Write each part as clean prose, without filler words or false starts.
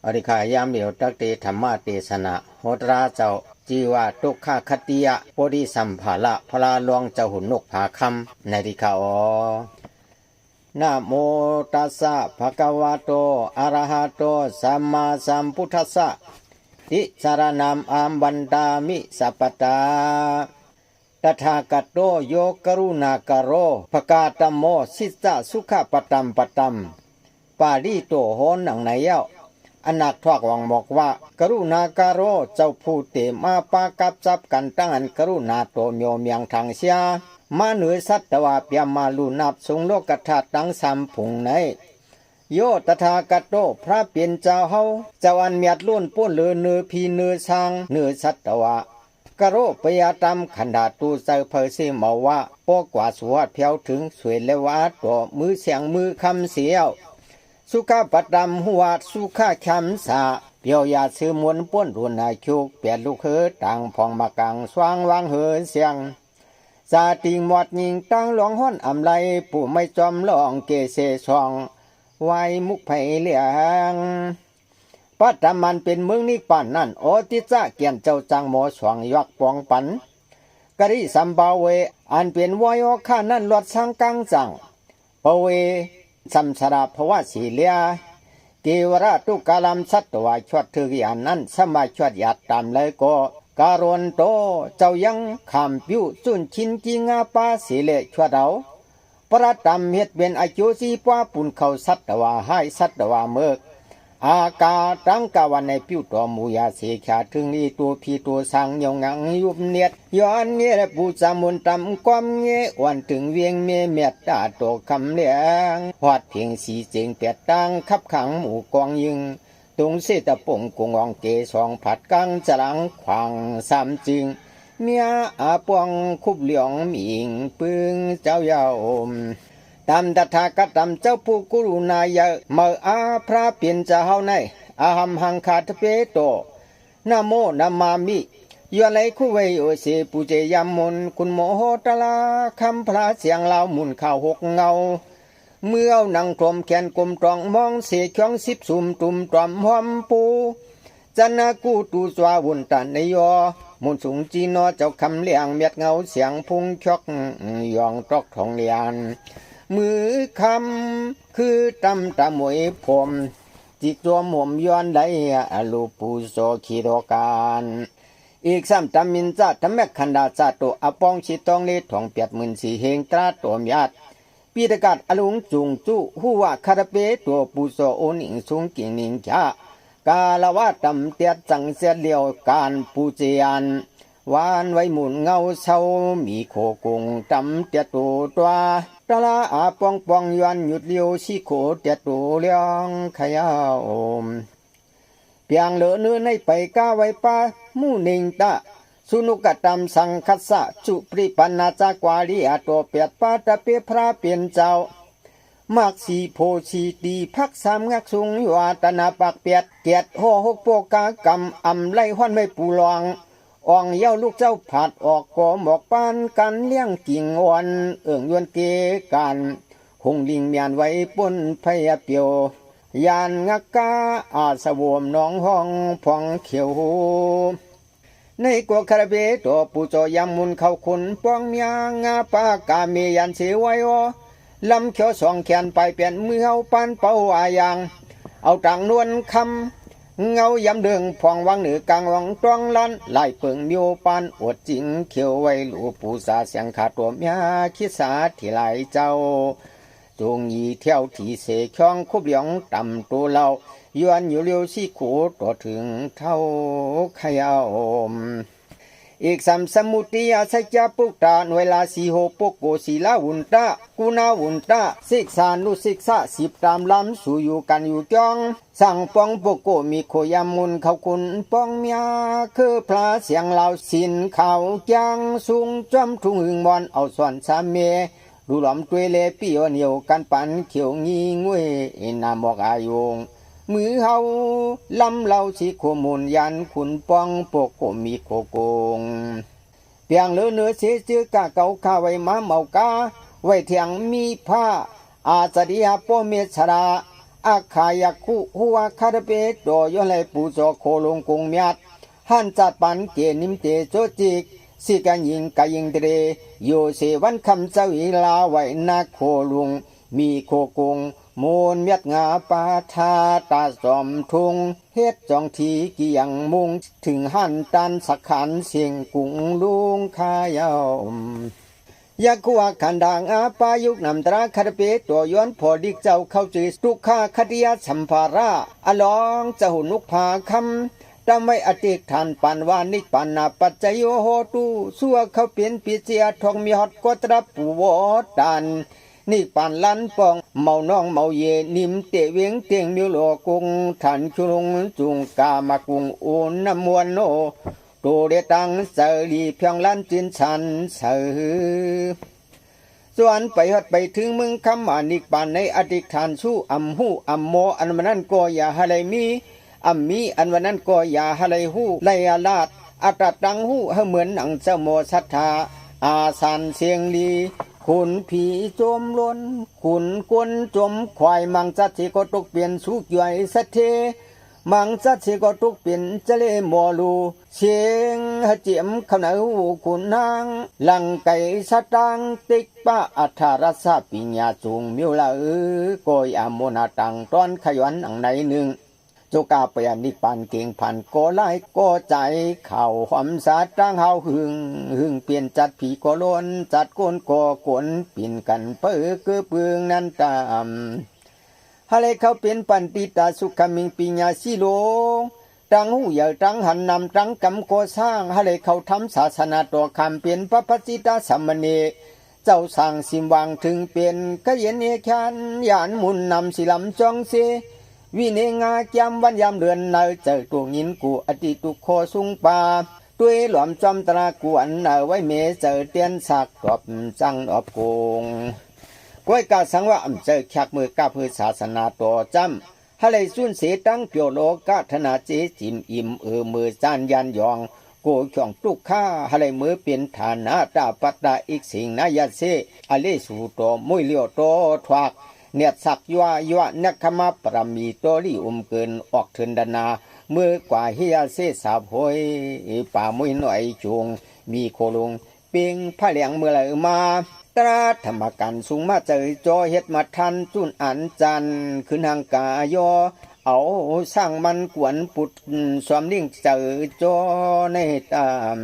อริขายามเหลียวตักเตธรรมะเตสนะโหตราเจ้าจีวะตุกขคติยะโพธิสัมภาระพลาลวงเจ้าหุ่นนกผาคำในริขาอนะโมตัสสะภะคะวะโตอะระหะโตสัมมาสัมพุทธัสสะติสารนามอัมบันดามิสัพพตาตถาคตโตโยกรุณากโรภกาตโมสิสะสุขปตัมปตัมปาริโตโหนหนังไหนเย้าอนักทวักวังบอกว่ากรุณาการโรเจ้าผู้เตมาปากับจับกันตั้งอันกรุณาโตเมียวเมียงทางเสียมาเหนือสัตวะเปียมาลูนับทรงโลกธาตุตั้งสามผุงในโยตถาคตโตพระเปลี่ยนเจ้าเฮาเจ้าอันเมียดล้วนป้วนเลือเนื้อพีเนื้อช้างเนื้อสัตวะกโรปยาตามขันดาตูใจเพอซีเมาว่าปอกว่าสวัสดเพียวถึงสวยและว่าตัวมือเสียงมือคำเสียวสุขปัดดำหัวสุขคำสาเปียวยาซื้อมวนป้วนรุนนายชุกเปลี่ยนลูกเฮือต่างพองมากังสว่างวางเหินเสียงสาติงหมดยิงตั้งหลวงห้อนอำไลผู้ไม่จอมลองเกเสซองไว้มุกไผ่เลียงปัตตามันเป็นเมืองนิปานนั่นโอติจ้าเกียนเจ้าจังหมอสวงยักปองปันกะริสัมบาเวอันเป็นวายข้านั่นลวดสังกังจังปเวสัมสราภวะสีเลียเกวราตุกาลัมสัตวะชวดถืออันนั้นสมัยชวดหยัดตามเลยก็การวนโตเจ้ายังขามผิวสุนชินจิงาปาสีเลชวดเอาประตามเฮ็ดเป็นอายุสีป้าปุ่นเขาสัตวะให้สัตวะเมิกอากาตั้งกาวันในผิวตัวมูยาเสียขาถึงนี้ตัวพี่ตัวสังยงงังยุบเนียดย้อนเงี้ยปูจามุนตำความเงี้ยวันถึงเวียงเมียเมียตาตัวคำเลี้ยงหอดเพียงสีเจงเปียดตั้งขับขังหมู่กองยิงตรงเสตปงกงองเกสองผัดกังจรังขวางสามจึงเมียอาปวงคุบเหลียงหมิงปึงเจ้ายาวตามตถาคตตามเจ้าผู้กุรุณาเยเมื่ออาพระเปลี่ยนจะเฮาในอาหัมหังคาทเปโตนะโมนะมามิยัวไหลคู่เวโอเสปูเจยามมุนคุณโมโหตลาคำพระเสียงลาวมุนข่าวหกเงาเมื่อเอานังกลมแขนกลมตรองมองเสียช่องสิบสุมตุ่มตรอมหอมปูจันนากูตูสวาวุนตันในยอมุนสูงจีนอเจ้าคำเลียงเม็ดเงาเสียงพุงชอกยองตอกทองเลียนมือคำคือตำตะมวยผมจิกตัวหม่อมย้อนได้อลูปูโซคิโรการอีกสามตำมินจัดทำแมกขันดาจัดตัวอปองชิตองเลทองเปียดมื่นสีเฮงตราตัวมีอาดปีตะกัดอลุงจุงจุหัวคาราเปตัวปูโซโอนิงสุงกิ่งนิงจากาลวะตำเตียดจังเสียเลียวการปูเจียนวานไว้หมุนเงาเศร้ามีโคกุงตำเตียตัวตลาอาปองปองยวนหยุดเลี้ยวสิโคเตียตัวเลี้ยงขยาวเปียงเหลือเนื้อในไปก้าไว้ป้ามู่นิงตาสุนุกตามสังคัสสะจุปริปันนาจากวาลีอาตัวเปียดป้าตะเปียพระเปลี่ยนเจ้ามักสีโพชีตีพักสามงักสุงยวาตนาปากเปียดเกียดห่อหกโปกากำอำไล่ห้อนไม่ปูลองอ่องเย้าลูกเจ้าผัดออกก่อหมอกปานกันเลี้ยงกิ่งอ่อนยวนเกกันหงลิงเมียนไว้ป้นพยาเปียวยานงักกาอาสวมน้องห้องพองเขียวในกัวคาราเบตัวปูโจยามมุนเข้าขุนป้องเมียงาปากาเมียันเสไว้ลำเขียวสองแขนไปเปลี่ยนมือเอาปันเป้าอายังเอาต่างนวลคำเงายำเดืองพองวังเหนือกลางวังตรองลันไล่เปิงมิวปันอวดจิงเขียวไว้หลูปูสาเสียงขาดตัวเมียคิดสาที่ไหลเจ้าจงยีเที่ยวที่เสกช่องคุบเหลียงต่ำตัวเรายวนอยู่เลี้ยวสิขูตัวถึงเท่าขยาวอีกสามสมุติยาสัจจปุกตาหน่วยลาสีโหปกโกศีลาวุนตากุณาวุนตาศิกษานุศิกษาสิบตามลำสู่อยู่กันอยู่จ้องสั่งปองปกโกมีโคยามุนเขาคุณปองเมียคือพระเสียงเหล่าสินเขาจังสูงจอมทุ่งหึงมอนเอาส่วนสามเมดูหลอมตัวเลปีเหนียวกันปันเขียวงีงวยนามอกอายุงมือเฮาลำเล่าสิโคมุนยันขุนปองปกโกมีโคโกงเปียงเลือเนื้อเสียจื้อกะเก่าข้าไว้มาเมากาไว้เถียงมีผ้าอาจดียาโปเมชรา อาขายคุหัวคาดเปโดยไหลปูจอโคลงกงเมียดหันจัดปันเกนิมเตโจจิกสิกันยิงกายิงเดรโยเสวันคำเจ้าอีลาไว้นาโคลุงมีโคกงมูลเมียดงาปาทาตาสอมทุงเฮ็ดจองทีกี่ยังมุงถึงหันตันสักขันเสียงกุงลุงขายาวยักว่าขันดางอาปายุกนำตราคาเปตัวย้อนพอดิกเจ้าเข้าจืทุกขาคติยสัมภาระอลองจะหุนุกพาคำทำไม่อติกทานปันวานิปันนาปัจจโยโหตุสัวเขาเปลี่ยนปิเจียทองมีฮอดกตระปูวดันนี่ปานลันปองเมาน้องเมาเยนิมเตเวียงเตียงมิวโลกุงทันชุลงจุงกามากุงอุนนมวนโนโตเดตังเสรีเพียงลันจินชันเสือส่วนไปหัดไปถึงมึงคำมานิกปานในอดิกทานสู้อัมหูอัมโมอันวันนั้นก็อย่าฮะไรมีอัมมีอันวันนั้นก็อย่าฮะไรหูไลอาลาดอัตตังหูเหมือนหนังเจ้าโมสัทธาอาสันเสียงลีขุนผีจมล้นขุนกวนจมควายมังจัดที่ก็ตกเปลี่ยนสุกใหญ่สัทเทมังจัดที่ก็ตกเปลี่ยนจะเลมอลูเสียงหเจียมขนาวขุนนางลังไก่สตังติกป้าอัฐารสาปิญญาจุงมิวลาโกยอามนาตังตอนขยันอังไหนหนึ่งโจกาเปียนิปานเก่งพันก็ไล่ก็ใจเข่าหอมสาตั้งเฮาหึงเปลี่ยนจัดผีก็ล้นจัดก้นก็กวนปิ่นกันเปื้อเกือเปืองนั้นตามฮะเลยเขาเป็นปันติตาสุขมิงปิญญาสิโลตั้งหูใหญ่ตั้งหันนำตั้งกำก็สร้างฮะเลยเขาทำศาสนาตัวคำเป็นพระปฏิตาสัมมเนเจ้าสั่งสิมวางถึงเป็นกะเย็นเอคันยานมุนนำสิลำจองเสวิเนงาจำวันยามเดือนเนยเจอตัวยินกูอติตุโคสุงปาด้วยหลอมจอมตรากวนเนยไว้เมเจอเตียนสักกอบจังอบกงก้อยกาสังว่าอำเจอแขกมือกาพือศาสนาตัวจำฮะเลยสุนเสตั้งเปียวโลกาธนาเจจิมอิมมือจานยันยองโกช่องตุกข้าฮะเลยมือเป็นฐานะตาปัตตาอีกสิ่งนายาเซอเลสูโตมุยเลียวโตทวักเนียดสักยัวนักขมาปรมีโตลีเกินออกเทินดนาเมื่อกว่าเฮียเสสาบหอยป่ามุยหน่อยจุงมีโคลงเปียงผ้าเหลียงเมื่อไหร่มาตราธรรมกันสูงมาเจอจอเฮ็ดมาทันจุนอันจันขึ้นทางกายอเอาสร้างมันกวนปุดสวมลิ่งเจอจอในตาม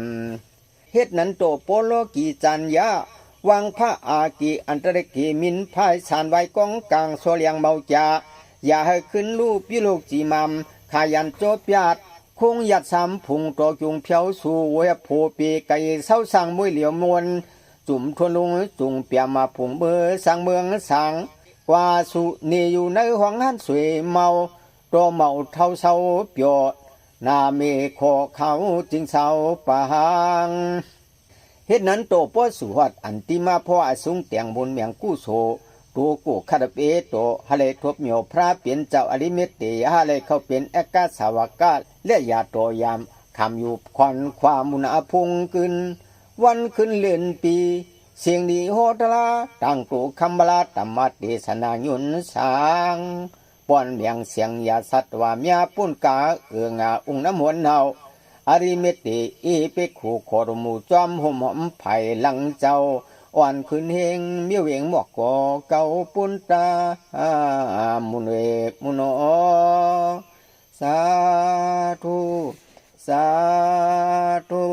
เฮ็ดนั้นโตโปโลกีจันยาวางพระอากีอันตรกีมินพายสานไว้กองกลางโซเลียงเมาจาอย่าให้ขึ้นรูปยิโลกจีมัมขายันโจปยาดคงยัดสามพุงโตจุงเพียวสู่เวโพปีไก่เศร้าสั่งมวยเหลียวมวลจุ่มทวนลุงจุงเปียมาผงเบอสั่งเมืองสั่งกว่าสุนีอยู่ในห้องหันสวยเมาตัวเมาเท่าเศร้าเปียนาเมโคเขาจึงเศร้าปางเฮ็ดนั้นโตป้อสุวัดอันติมาพ่ออาสุงเตียงบนเมียงกู้โซตัวกูคาดเปโตฮะเลยทบเมียวพระเปลี่ยนเจ้าอริเมตเตฮะเลยเขาเป็นเอกาสาวกาและยาโตยามคำอยู่ควันความมุนาพงกึนวันขึ้นเลือนปีเสียงดีโหตลาตั้งตูคำบลาตัมมาเตสนายุนสางป้อนเมียงเสียงยาสัตวามียปุ่นกางาองน้ำหวนเนาอริเมตติอีเปคูโครมูจอมห่มหอมไผ่หลังเจ้าอ่อนขึ้นเฮงเมียวเวงหมอกกอเก่าปุนตามุนเวกมุนอสาธุสาธุ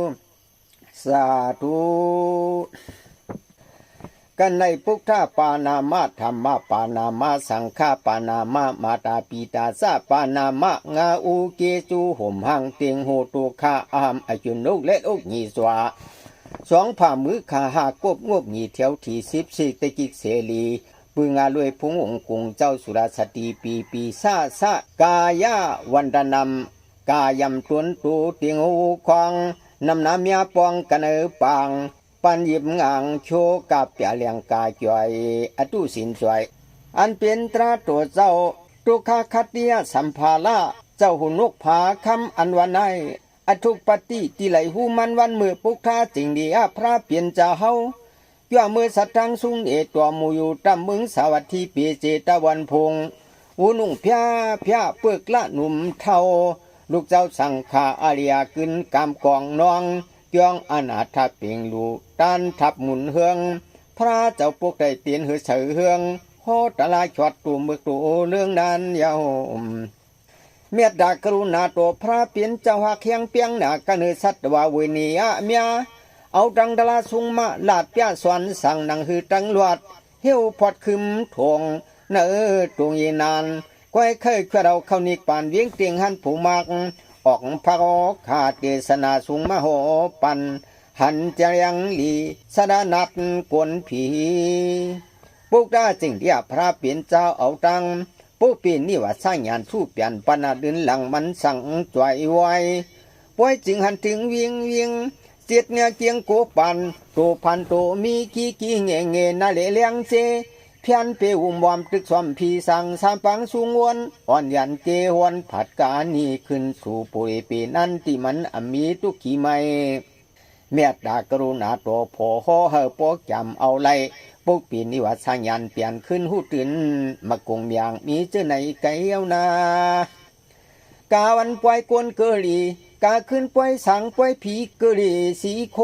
สาธุกันในพุทธปานามาธรรมปานามาสังฆปานามามาตาปีตาสะปานามะงาอูเกจูห่มหังเตียงโหตุคาอามอายุนุกและอุกญีสวาสองผ่ามือขาหากบงบหนีเที่ยวที่14ตะกิกเสรีปืงาลวยพุงองกุงเจ้าสุราสติปีซาสะกายาวันดนำกายำตวนตูเตียงหูควางนำน้ำยาปองกันปังปันยิบงางโชกับเปียเลียงกาจอยอตุสินจอยอันเป็นตราตัวเจ้าตุคาคติยสัมภาระเจ้าหุนกผาคำอันวันไนอทุกปฏิที่ไหลหูมันวันมือปุกท่าจริงดีพระเปลี่ยนจะเฮาย่อมือสัตทังสุงเอตัวมูอยู่ตำมึงสวัสดีปีเจตวันพง อุนุ่งพยาพยาเปึกละหนุ่มเทาลูกเจ้าสังขาอาริยากึนกำกองนองเกียงอนาถาเปียงลูตันทับหมุนเฮืองพระเจ้าปกได้เตียนหือเสือเฮืองโหตะลาชอดตูมึกตูเรื่องนั้นยาวเมียดากรุณาตัวพระเปลี่ยนเจ้าหักเคียงเปียงหนากันเนสัตวาเวนียเมียเอาดังดลาสุงมาลาดเปียสวนสั่งนังหือตังลวดเหี่ยวพอดคึมทวงเนอตวงยีนานก้อยเคยขวดเอาเข้านิกปานเวียงเตียงหันผู้มักออกพระขาดเกษนาสุงมาโหปันหันจะยังลีสดานัดกวนผีปุกได้จึงเดียพระเปลี่ยนเจ้าเอาตังผู้เปลี่ยนนี่ว่าสร้างงานสู้เปลี่ยนปนาดินหลังมันสั่งจ่วยไว้ป่วยจึงหันถึงเวียงเสียดเนื้อเกียงโกปันโตพันโตมีกี้เงนาเลเลียงเจเพียนเปวุมวอมตึกสวมพีสังสามปังสูงวนอ่อนยันเกวนผัดกานีขึ้นสู่ปุริปีนั้นที่มันมีตุกีไม่เมียดากรุณาตัวพอห่อเฮอปกจำเอาไลปุกปีนิวัตสร้างยันเปลี่ยนขึ้นหูตื่นมากงเมียงมีเจ้าไหนไกเอานากาวันปล่อยกวนเกลีกาขึ้นปล่อยสังปล่อยผีเกลีสีโค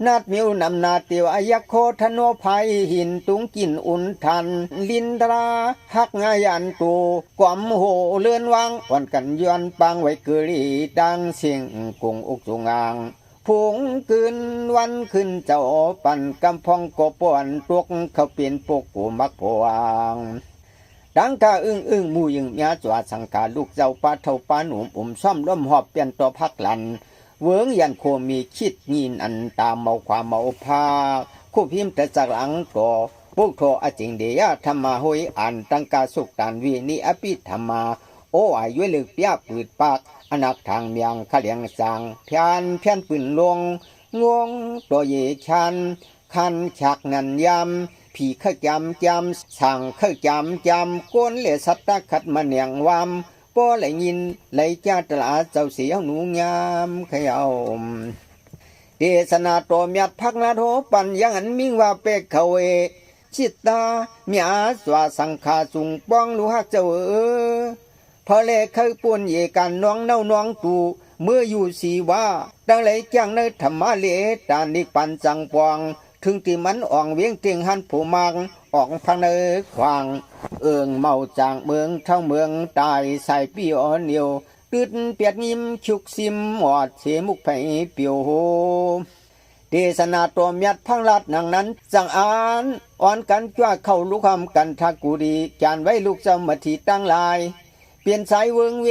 นาดมิวนำนาเตียวอายักโคธโนภัยหินตุงกินอุ่นทันลินดราหักงายันตูกวมโหเลื่อนวางวันกันย้อนปังไว้เกลีดังเสียงกงอุกจุงางผงคืนวันขึ้นเจ้าปั่นกำพองกบป่วนตวกเขาเปลี่ยนปกกูมักพวงดังกาอึ้งมูยิงยาจวาสังกาลูกเจ้าปาเท่าปาหนุ่มซ่อมล้มหอบเปลี่ยนตัวพักหลันเวิงยันโคมีคิดยินอันตามเมาความเมาพาคู่พิมพ์แต่จากหลังตัวพวกโทอจิงเดียธรรมาหอยอันตั้งกาสุกตานวีนิอภิธรรมาโอ้อายุลึกเปียปืดปากอนักทางเมียงขะเลียงจางเพียนปืนลงงวงตัวเยชันคันฉักนันยำผีข้าจำสั่งข้าจำก้นเหลสัตตะขัดมาเนียงวามป้อไหลยินไหลจ้าตลาเจ้าเสียวหนูงามเขยาเดสนาตัวเมียดพักนาโทปันยังอันมิ่งว่าเป็กเขาเวชิตตาเมียสวาสังขาสุงป้องลูฮักเจ้าพอเลเคยป่วนเยกันน้องเน่าน้องตูเมื่ออยู่สีว่าดังไหลจังในธรรมะเลตานิปันจังปองถึงที่มันอ่องเวียงเตียงหันผู้มังออกพังเนขวางเมาจางเมืองเท่าเมืองตายใส่ปีอ่อนเหนียวตื่นเปียดยิ้มชุกซิมหอดเสมุกไผ่เปียวโฮเทศนาตัวเมียดพังลัดนังนั้นจังอ่านอ่อนกันจ้าเข้าลูกคำกันทักกูดีจานไว้ลูกเจ้ามาทีตั้งลายเปลี่ยนสายเวิงเว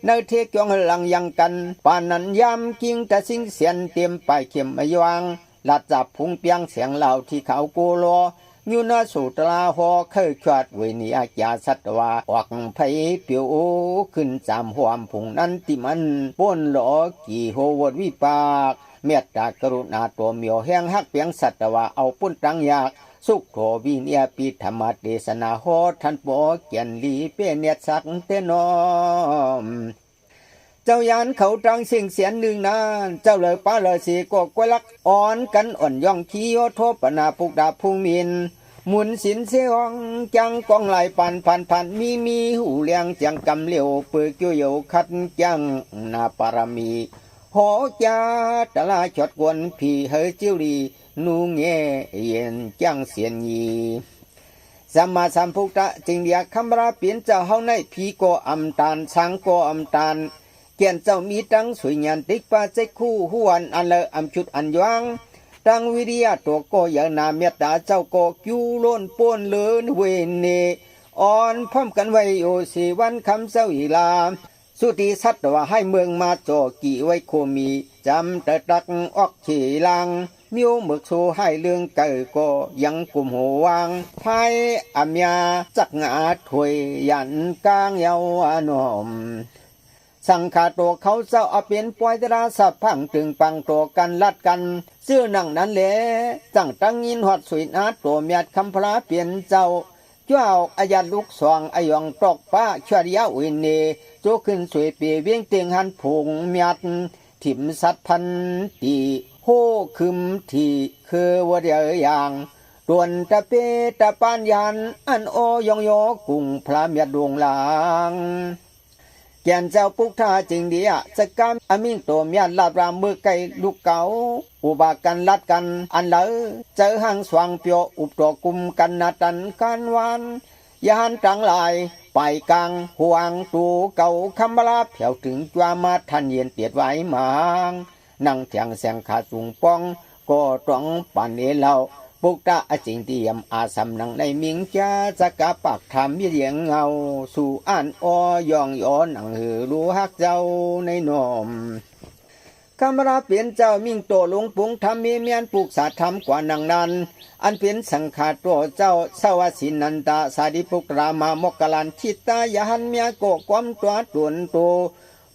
เนเทกยองหลังยังกันปานนั้นยำกิ้งแต่สิ่งเสียนเตรียมไปเข็มไม่ยวางลัดจับพุงเปียงเสียงเหล่าที่เขาโกโลยูนาสุตราหอเคยขวดเวนีอาจาสัตวาออกไผเปียวขึ้นจำหวมผงนั้นที่มันป้นหลอกี่โหวดวิปากเมตตากรุณาตัวเมียวแห้งฮักเปียงสัตวาเอาปุ้นตังยากสุขโทวิเนียปีธรรมเทศนาโหทันปอเกียนลีเปเนียสักเตนอมเจ้ายานเขาตรังเสียงเสียนหนึ่งนานเจ้าเลยป้าเลยสีกกวยลักอ่อนกันอ่อนย่องขี้โอโทปนาปุกดาพุงมินหมุนสินเสียงจังกองไหลพันมีหูเลียงจังกำเหลียวเปื่อเกี่ยวคัดจังนาปารมีหอจาตะลาชดกวนผีเฮจิวรีนูเงเย็นจังเสียนยีสัมมาสัมพุทธะจึงเรียกคำราเปลี่ยนเจ้าเฮาในผีโกอำตานสังโกอำตานเกียนเจ้ามีตังสวยงามติกปาเจคู่หวนอันเลอำชุดอันยวงตังวิริยะตัวโกอย่างนาเมตตาเจ้าโกกิวล้นป้นเลินเวเนอ่อนพร้อมกันไว้โอสีวันคำเจ้าอีลาสุติสัตว่าให้เมืองมาโจกี่ไว้โคมีจำแต่ตักออกขีลังมิวหมึกโซให้เรื่องเกิดก็ยังกลุ่มหัววางไพ่อัมยาจักงาถวยยันกลางเยาวานมสังขาตัวเขาเจ้าเอาเป็นปล่อยตราสับพังตึงปังตัวกันลัดกันเสื้อหนังนั้นแหละจังตั้งยินหอดสวยนาตัวเมียดคำพระเปลี่ยนเจ้าจ้าอาญาลูกสวงอายองตอกป้าชวริยาวินเนโจขึ้นสวยเปียเวียงเตียงหันผงเมียดถิ่มสัตพันตีโหคึมทีคือว่าเดียวอย่างโต วนตะเปตะปานยันอันโอยองโยกุงพระเมียดวงหลางแก่นเจ้าปุกท่าจริงเดียสกามอมิงโตเมียนลาดรามมือไก่ลูกเก่าอุบากันลัดกันอันเลอเจอหังสว่างเปียวอุบตัวกุมกันนาตันกันวันยานจังลายไปกลางห่วงตูเก่าคำบลาเผียวถึงจวามาทันเย็นเตียดไว้มางนั่งเถียงแสงขาสูงป้องก็ต้องปันเอเหล่าปุกตาอจิงเตียมอาสำนังในมิงจ้าจะกะปักทำมีเลียงเงาสู่อ่านอยองย้อนหนังหือรู้ฮักเจ้าในนมคำราเปลี่ยนเจ้ามิ่งโตลงปุงทำมีเมียนปลูกสาธรรมกว่านังนั้นอันเป็นสังขาตัวเจ้าสวสินันตาสาดิปุกรามามกลันชิตายหันเมียโกความตัวตุนโต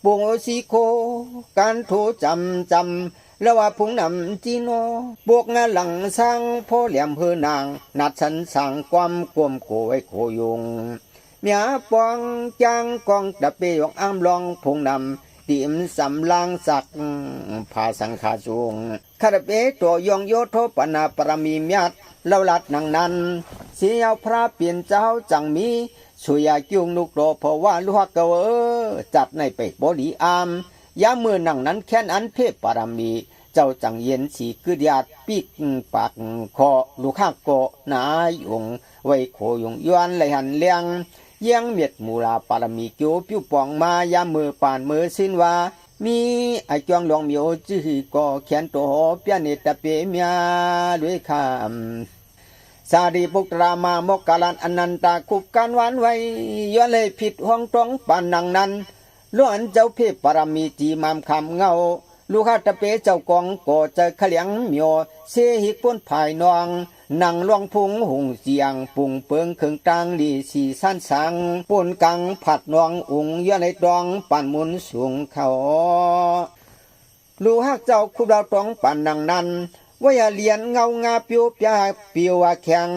ปุงโอสิโคการโทจำแล้วว่าพุงนำจีโนบวกงาหลังสร้างพ่อเหลี่ยมเพื่อนางนัดสันสั่งความกลมโกไว้โคยงเมียปองจางกองตะเปยองอ้ามลองพุงนำติมสำลางสักผาสังขาสูงคาราเปตัวยองโยโทปนาปรมีเมียดเล่าลัดนังนั้นเสียวพระเปลี่ยนเจ้าจังมีสุยาจุงนุกโตเพราะว่าลูกเกอจัดในเป็กบริอามยามือนังนั้นแค่นอันเทพปรมีเจ้าจังเย็นสีกืดยาดปีกปากคอลูกข้าโกนายงไว้โคยงย้อนไหลหันเลียงยังเมียดมูลาปารมีเกียวปิ้วปองมายามือป่านมือสิ้นว่ามีไอจวงหลวงเมียวจื้อก็เขียนตัวเปียเนตเปเมียด้วยคำสาดีปุกรามามกกาลันอนันตาคุกการหวานไว้ย้อนเลยผิดห้องตรงปานนังนั้นล้วนเจ้าเพพปรมีจีมามคำเงาลูกข้าตะเปเจ้ากองก็จะขเลียงเมียวเสหิกพ้นภายนองนั่งลวงพุงหุงเสียงปุงเปิงเขิงกลางดีสีสั้นสังป่นกังผัดนองอุงย้อนในดองปั่นมุนสูงเขาลูกฮักเจ้าคุบเราตองปั่นนังนั้นว่าอย่าเลียนเงางาเปียวปยาเปียวว่าแข็ง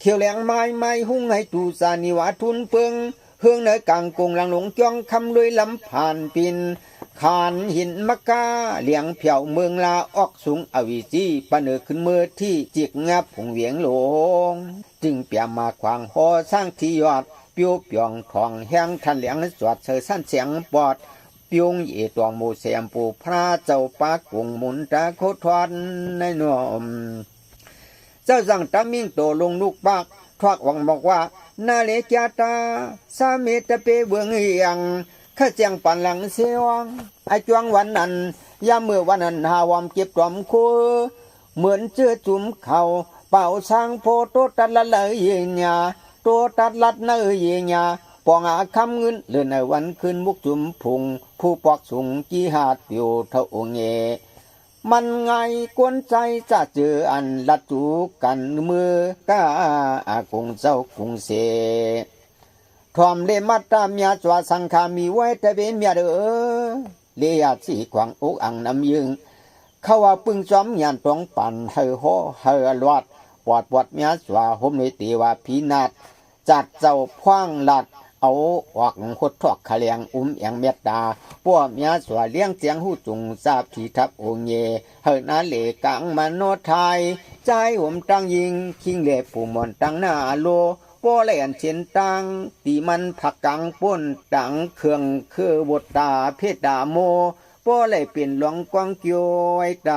เขียวแหลงไม้หุ้งให้ตูสานิวาทุนเปิงเฮืองเนกลางกงหลังหลงจ้องคำลุยลำผ่านปินขานหินมะกาเลียงเผียวเมืองลาออกสูงอวิจีปะเนอขึ้นมือที่จิกงับผงเวียงหลงจึงเปียมาขวางหอสร้างที่ยอดเปียวเปียงทองแห้งทันเหลียงสวดเสอสั้นเสียงปอดเปียงเอตวงโมเสียมปูพระเจ้าปากกุงมุนตาโคทวนในนอมเจ้าสั่งตามิ่งโตลงลูกปากทวักหวังบอกว่านาเลจาตาสาเมตเปเบืองเอียงข้าเจียงปันหลังเสียงไอจวงวันนั้นยามเมื่อวันนั้นหาวอมเก็บกล่อมคูเหมือนเจือจุ่มเข่าเป่าช้างโพโตตัดละเลยเยียโตตัดลัดเนยเยียปองอาคำเงินเลื่อนในวันคืนมุกจุ่มพุงผู้ปอกสูงจีหาดอยู่เท่าองเงมันไงกวนใจจะเจออันลัดจูกันมือกาอากงเจ้ากรุงเสทอมเลมัตตาเมียจวาสังขามีไว้แต่เป็นเมียเด้อเลียสีขวางอกอังน้ำยึงเขาว่าปึงจอมยานตรงปั่นเฮอโหเฮอลวดปวดเมียจวาห่มในตีว่าพีนาดจัดเจ้าพว้างลัดเอาออกหดทอกขะเลียงแองเม็ดดาพวกเมียจวาเลี้ยงเจียงหูจุงทราบที่ทับองเยเฮอนาเลกังมโนไทยใจห่มตั้งยิงคิงเล็บผู้มนตั้งหน้าโลป้อแหลนเชียนตังตีมันผักกังป้นตังเครื่องคือบทตาเพชรดาโมป้อแหลเปลี่ยนหลวงกวางเกียวไอ้ด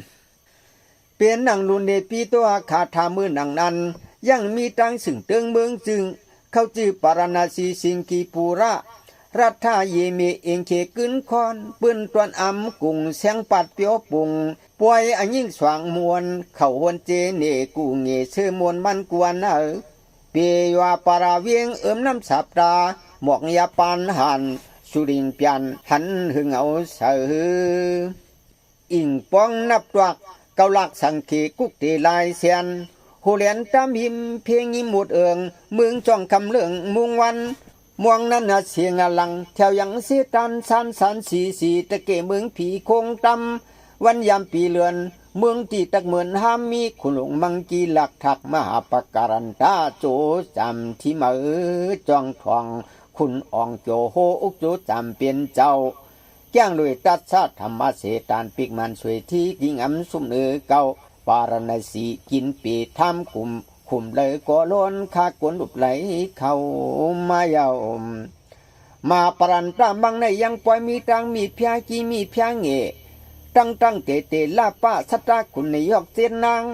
ำเปลี่ยนหนังรุนเดปีตัวขาทามือหนังนั้นยังมีตังสึงเติงเมืองจึงเข้าจือปารณาสีสิงกีปูระรัฐาเยเมเองเขกึนคอนปืนตวนอำกุงเสียงปัดเปียวปุงป่วยอันยิ่งสว่างมวลเข้าวันเจเนกูเงเชื่อมวลมันกวนเปียวปาราเวียงน้ำสับดาหมอกยาปานหันสุริงเปียนหันหึงเอาเสืออิงป้องนับตัวเกาลักสังเกกุกเตลายเสียนหูเลียนตามหิมเพียงยิ้มหมดเอิงเมืองจ้องคำเรื่องมุงวันมวงนั้นเสียงอลังแถวยังเสียตันสันสีตะเกเมืองผีคงตำวันยามปีเลือนเมืองที่ตักเหมือนห้ามมีขุนหลงมังกีหลักถักมหาปการันตาโจจำที่มือจองทองคุณอ่องโจโฮอุกโจจำเป็นเจ้าแก้งลุยตัดชาติธรรมเสตานปิกมันสวยที่ยิ่งอำสุ่มเนื้อเก่า ปารณสีกินปีทำกลุ่มขุมเลยก็ล้นขากวนลุบไหลเข้ามายาวมาปรันตามบังในยังปล่อยมีตังมีเพียกีมีเพียงเงตั้งเตลาป้าสัตตาคุณในยอกเจนนาง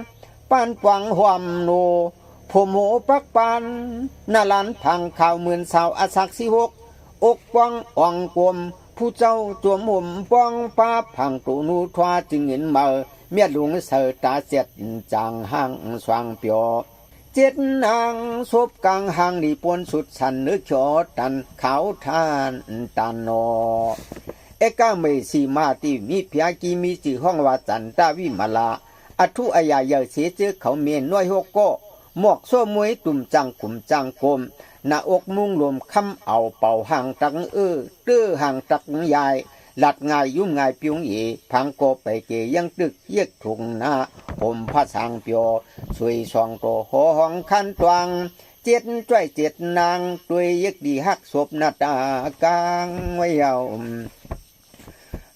ปานปวังหวมโนผมโหปักปานนาลันพังข่าวเหมือนสาวอาศักสิหกอกปองอ่องกลมผู้เจ้าตัวหมุมปองป้าพังตูนูทวาจึงเห็นเมื่อเมียลุงเสอตาเจ็ดจางห้างสว่างเปียวเจ็ดนางศพกลางห้างดีปวนสุดสันนึกชอตันเขาทานตานนอเอกาเมสีมาที่มีเพียกีมีจื่อห้องว่าจันตาวิมาลาอทุอายาเยเสียเจอเขาเมียนน้อยหกก็หมอกโซ่มวยตุ่มจังขุมจังกลมหน้าอกมุงรวมคำเอาเป่าห่างตักตื้อห่างตักยายหลัดง่ายยุ่มง่ายปิวงเอพังโกไปเกยังตึกเยกถุงหน้าผมพระสังเปียวสวยสองโตหอห้องคันตวงเจ็ดจ้อยเจ็ดนางตัวยกดีหักศพหน้าตากลางไว้ยาว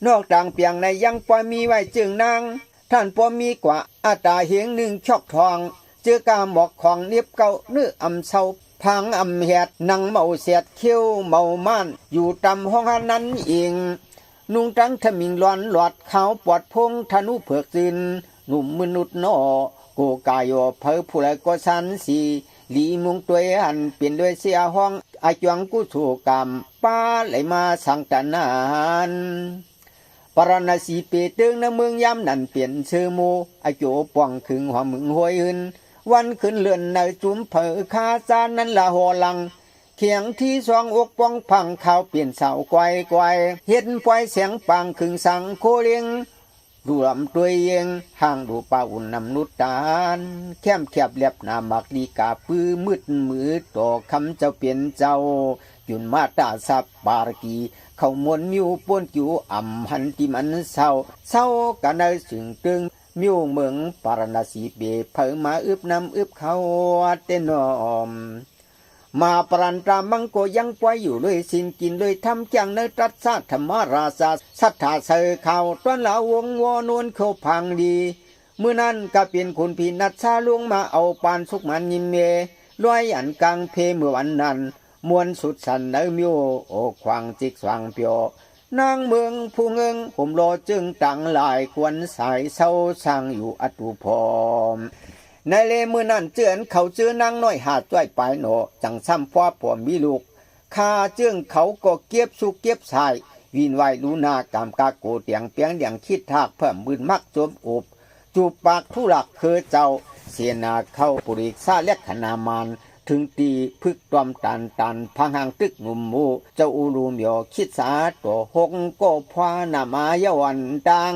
นอกต่างเปียงในยังปอยมีไว้จึงนางท่านปอมีกว่าอาตาเหียงหนึ่งชอกทองเจอกาหมอกของเนียบเก่าเนื้ออำเศร้าพังอำแหดนังเมาเสียดเขี้ยวเมาม่านอยู่ตำห้องนั้นเองนุ่งตั้งทมิงร้อนหลอดขาวปอดพงธนูเผือกจินหนุ่มมนุษย์นอโกกายเพอผู้ใดก็สันสีหลีมุงตัวอันเปลี่ยนด้วยเสียห้องอาจวงกุถูกรรมป้าไหลมาสังตนานปรณสีเปตึงในเมืองย้ำนั่นเปลี่ยนชื่อโมอาโจป่องขึงหัวมึงหวยอื่นวันขึ้นเลื่อนในจุ่มเผอคาจานนั้นละหัวลังเขียงที่สองอกป้องพังข่าวเปลี่ยนเสาไกวเห็นไฟเสียงปังขึงสังโคเลียงรวมตัวเองห่างดูป่าอุ่นนำนุตานแคมแคบเล็บนามักลีกาปื้อมืดต่อคำเจ้าเปลี่ยนเจ้ายุนมาตาสับบารกีเขามวนมิวป้วนจิวอ่ำหันที่มันเศร้ากันในสึงตึงมิวเมืองปารณสีเบเผอมาอึบน้ำอึบเขาเต้นอมมาปรันตรามังโกยังปล่อยอยู่เลยสินกินเลยทำจังในตรัสธรรมราชาสัทธาเสยข่าวต้นละวงวอนวนเขาพังดีเมื่อนั้นก็เป็นคุณพี่นัดชาลวงมาเอาปานสุกมันยิมเมลอยอันกลางเพเมื่อวันนั้นมวนสุดสันเนมิวโอควางจิกสว่างเปียวนางเมืองผู้เงิงผมรอจึงต่างหลายควนสายเศร้าช่างอยู่อตุพรมในเลมือนั่นเจือนเขาเจือนางน้อยหาดจ้อยปลายโหนจังซ้ำฟ้าปวมมีลูกคาเจืองเขาก็เก็บสุกเก็บสายวินไหวลูนากามกาโกเตียงเปียงเดียงคิดทากเพิ่มมืนมักจมอบจูบปากทุลักคือเจ้าเสียนาเข้าปุริซาเล็กขนามานถึงตีพึกตอมตันพังหางตึกหนุ่มมูเจ้าอูรูเมียวคิดสาตัวหงก็พวานามายวันดัง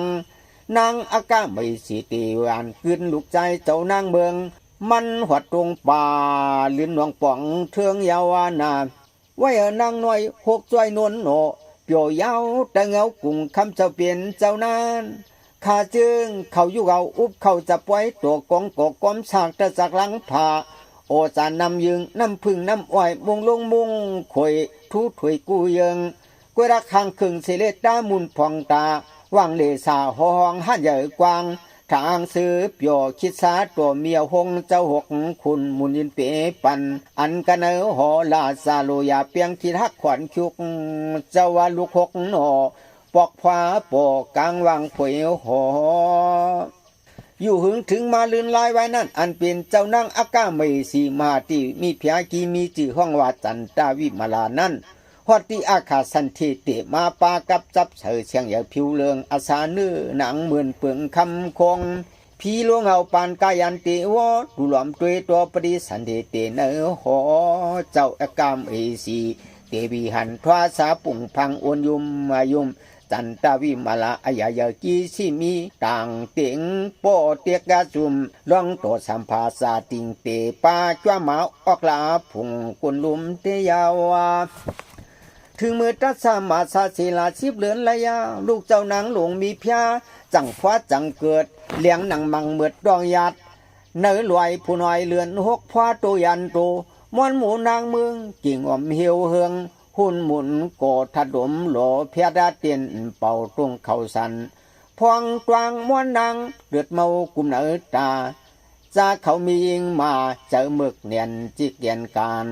นางอากาไม่สีตีวันขึ้นลูกใจเจ้านางเมืองมันหัดตรงป่าลิ้นหลวงป่องเทืองยาวนาไว้นางน้อยหกจ้อยนวลโหนเปียวยาวแต่เงากุ่งคำเจ้าเปลี่ยนเจ้านานข้าจึงเขาอยู่เอาอุบเขาจับไว้ตัวกองกอกอมฉากแต่จากหลังผ่าโอจานนำยึงน้ำพึ่งน้ำอ้อยมุงลงมุงข่อยทุถวยกูยังกวยรักหางขึงเสเลตามุนพองตาวางเลสาหองหันใหญ่กวางทางซื้อเปียวคิดสาตัวเมียวหงเจ้าหกคุณมุนินเปปันอันกันเนอหอลาซาโลยาเปียงคิดหักขวัญชุกเจ้าวาลูกหกหนอปอกฟ้าปอกกลางวางผวยหออยู่หึงถึงมาลืนลายไว้นั่นอันเป็นเจ้านางอากาเมสีมาที่มีเพียกีมีจื่อห้องว่าจันตาวิมาลานั่นฮอดที่อาคาสันเทเตมาปากับจับเสือเชียงใหญ่ผิวเลืองอาสาเนื้อหนังเหมือนเปลืองคำคงพีลวงเอาปานกายันเตวอดูหลอมตัวตัวปริสันเทเตเนอหอเจ้าอากาเมสีเตวีหันทวาสาปุ่งพังอวนยุมมายุมจันตาวิมาลาอายายากีสิมีต่างเตียงโปเตียกาจุมล่องโตสัมภาษาติงเตปาจ้าหมาออกลาผุงกุนลุมเตยาวาถึงมือตัดสามาสาศิลาชิบเหลือนระยะลูกเจ้านางหลวงมีพยาจังฟ้าจังเกิดเลี้ยงหนังมังเมือดดองยาดเนื้อลอยผู้น้อยเลือนหกฟ้าโตยันโตมอนหมูนางเมืองกิ่งอมเหี่ยวเฮืองหุ่นหมุนโกดถดมหลอเพียดาเตียนเป่าตรงเขาสัน พวงกวางม้วนนางเลือดเมากุมเนอตาจะเขามียิงมาเจอหมึกเนียนจิกเกียนกัน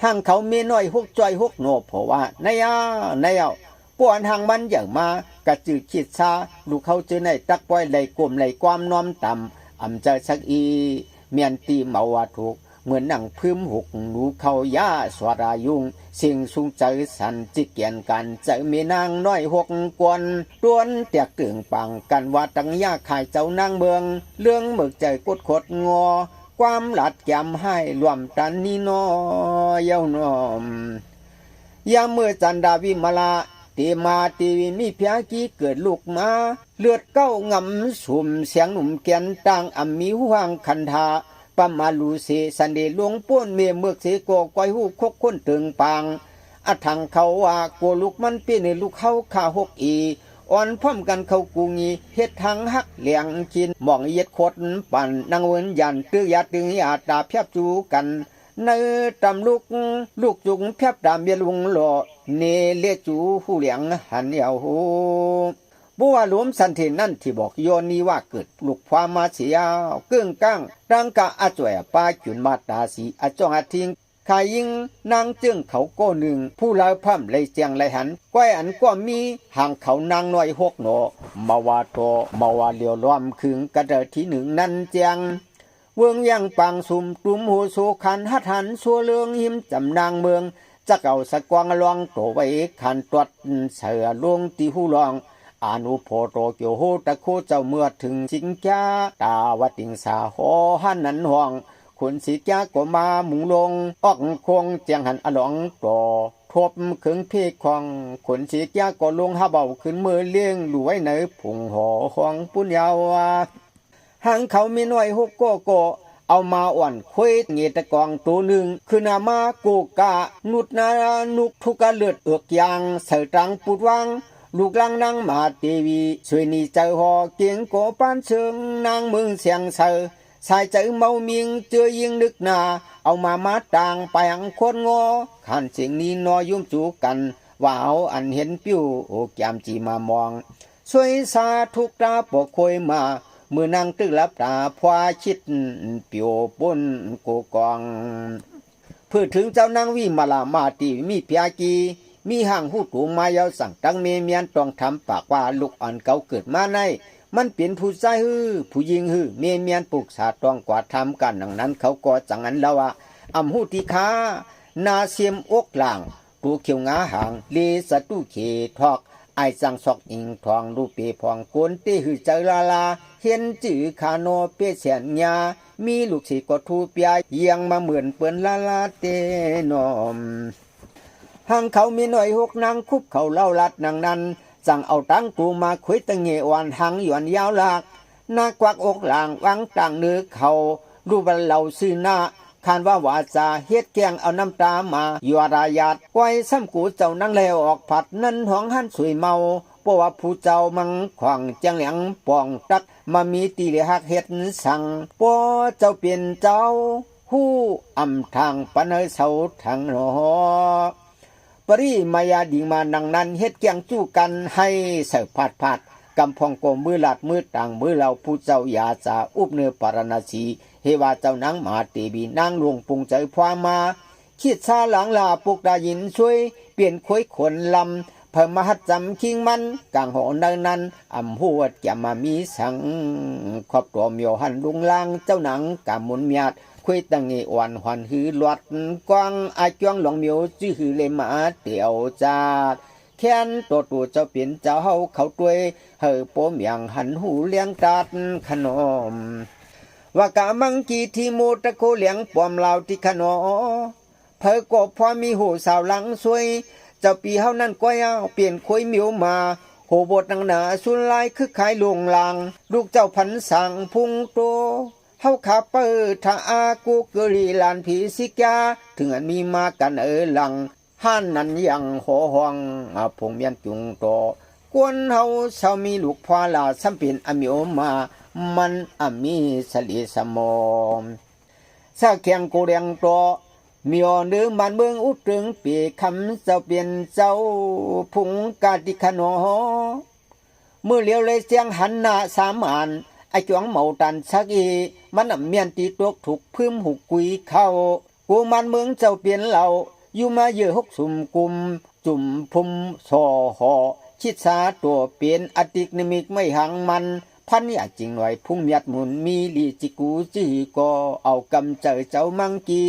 ห่างเขามีน้อยฮุกจ้อยฮุกโนเพราะว่าในเอาปวนห่างมันอย่างมากระจืดคิดซาลูกเขาจือในตักปล่อยไหลกลมไหลความน้อมต่ำอำใจสักอีเมียนตีเมาว่าถูกเหมือนหนังพื้มหุกหนูเขาย่าสวรายุงสิ่งสุงใจสันจิเกียนกันจะมีนางน้อยหกกวนต้วนเตียกตึงปังกันว่าตังยาขายเจ้านางเมืองเรื่องหมึกใจกดขดงอความหลัดแกมให้รวมตันนี่นอเย้านอมยามเมื่อจันดาวิมาลาตีมาตีวิมีเพียกี้เกิดลูกมาเลือดเก้างำสุ่มเสียงหนุ่มเกียนต่างอ่ำมีห่วงคันธาปมาลูเสสันเดหลวงป้วนเมียเมือกเสโกก้อยหูคกค้นตึงปางอัดทังเขาว่ากัวลูกมันเปี้ยในลูกเขาข้าหกอีอ่อนพร้อมกันเขากูงีเฮ็ดทางหักเหลียงกินมองเย็ดโคตรปั่นนางเวินยันตื้อยาตึงยาตาเพียบจูกันเนื้อตำลูกจุงเพียบตามเบียลุงหล่อเนเลจูผู้เหลียงหันเยาหูบัวหลวมสันเทนั่นที่บอกโยนีว่าเกิดลูกความมาเสียเกื้องก้างร่างกะอาจ่วยป้าจุนมาตาสีอาจองอาทิงขายยิงนางเจื้องเขาโก้หนึ่งผู้ลาวพั่มเลยเจียงเลยหันก้อยอันก็มีห่างเขานางน้อยหกหนอมาวาโตมาวาเลียวล้อมคึงกระเดที่หนึ่งนั่นเจียงเมืองยังปังสุ่มตุมหูโซคันหัดหันสัวเลืองหิมจำนางเมืองจะเก่าสะกวางลองโตไว้คันตรวจเสือลวงตีหูลองอานุโพโตเกียวโหตะโคเจ้าเมื่อถึงสิงจ้าตาวติงสาหอหันนันห่วงขุนสีจ้าก็มาหมุงลงออกคงเจียงหันอลองต่อทบขึงเพกของขุนสีจ้าก็ลงหาเบาขึ้นมือเลี้ยงหลวยในผงหอของปุญญาวาหางเขามีน้อยหกโกเอามาอ่อนคุยเงตะกองตัวหนึ่งคือนามากูกะนุดนานุกทุกะเลือดเอือกยางเสยตังปุดวังลูกลังนางมาเตวีช่วยนี่เจ้าหอเกียงโกปานเชิงนางมึงเสียงเสยสายใจเมามิงเจอยิงนึกนาเอามาต่างไปอังคนงอขันเสียงนี้นอยุ่มจูกันว่าเอาอันเห็นปิ้วโอกยามจีมามองช่วยสาทุกตาปกคอยมาเมื่อนางตึกลับตาพวาชิดเปียวปนโกกองเพื่อถึงเจ้านางวิมาลามาตีมีเพียกีมีห่างหูตูมายาวสั่งตั้งเมียนต้องทำปากว่าลูกอ่อนเก่าเกิดมาในมันเป็นผู้ชายผู้หญิงเมียนปลูกสาต้องกว่าทำกันดังนั้นเขาก็จังอันแล้วว่าอำหูติคานาเสียมอกหลังตูเขียวงาห่างเลสตูเขทอกไอจังซอกอิงทองรูปเปพองโกนเตหือเจลาเห็นจือคาโนเปเสียนยามีลูกศิษย์ก็ทูเปียเยียงมาเหมือนเปิ้นลาเตนอมหางเขามีหน่อยหกนางคุบเขาเล่าลัดนางนั้นสั่งเอาตั้งตูมาคุยตังเงวันหางหยวนยาวหลากนากวักอกหลางวังต่างเนื้อเขารูบันเหล่าซื้อหน้าคานว่าวาจาเฮ็ดแกงเอาน้ำตามายัวรายาดไว้ซ้ำกูเจ้านั่งแล้วออกผัดนั่นห้องหันสวยเมาเพราะว่าผู้เจ้ามังขวางจังเหลียงปองตักมามีตีเลหักเฮ็ดสั่งป้อเจ้าเปลี่ยนเจ้าหู้อำทางปะเนยเสาทางหนอปริมายาดิ่งมานังนั้นเฮ็ดแกงจู้กันให้เสิร์ฟผัดกำพองโกมือหลัดมือต่างมือเราผู้เจ้ายาจาอุบเนื้อปารณาสีเฮวาเจ้านางมาเตบีนางหลวงปุงใจพวามาคิดซาหลังลาปุกดายินช่วยเปลี่ยนคุยขนลำเพิ่มมหัดจำคิงมันกลางหอนั้นอำหัวดแกมามีสังครอบตัวเมียวหันลุงลางเจ้าหนังกำมุนเมียดคุยตังเงวันหวันหือหลวดกวางอาจวงหลงเมียวจื้อหือเลยมาเตียวจาดแค้นตัวเจ้าเปลี่ยนเจ้าเฮาเขาตัวเฮอโปมอย่างหันหูเลี้ยงตัดขนมว่ากะมังกีที่มูตะโคเลี้ยงปอมลาวที่ขนอเพิ่ก็พอมีหูสาวหลังสวยเจ้าปีเฮานั่นก็ยาวเปลี่ยนคุยเมียวมาโหบทนังหนาสุนลายคือขายลวงลางลูกเจ้าพันสั่งพุงโตเฮาขาเปิดถ้าอากูเกลีลานผีสิกาถึงอันมีมากันหลังห้านนั้นยังหอห้องพงเมียนจุงโตกวนเฮาเศร้ามีลูกพอลาสัมเป็นอมิโอมามันมีสลีสมอมสะเคียงกูเรียงโตมีอเนื้อมันเมืองอุตรึงปีคำเจ้าเปลี่ยนเจ้าพุงกาติขนอ มือเลี้ยวเลยเสียงหันหน้าสามอ่านไอ้จวงเมาตันชักอีมันเมียนตีตกถูกพึ่มหุกกุยเข้ากูมันเมืองเจ้าเปลี่ยนเหล่าอยู่มาเยอะหกสุ่มกุมจุ่มพุ่มสอหอชิดสาตัวเปลี่ยนอติกนิมิกไม่ห่างมันพันอยากจริงหน่อยพุ่งเมียดหมุนมีลีจิกูจีก็เอากำเจอเจ้ามังกี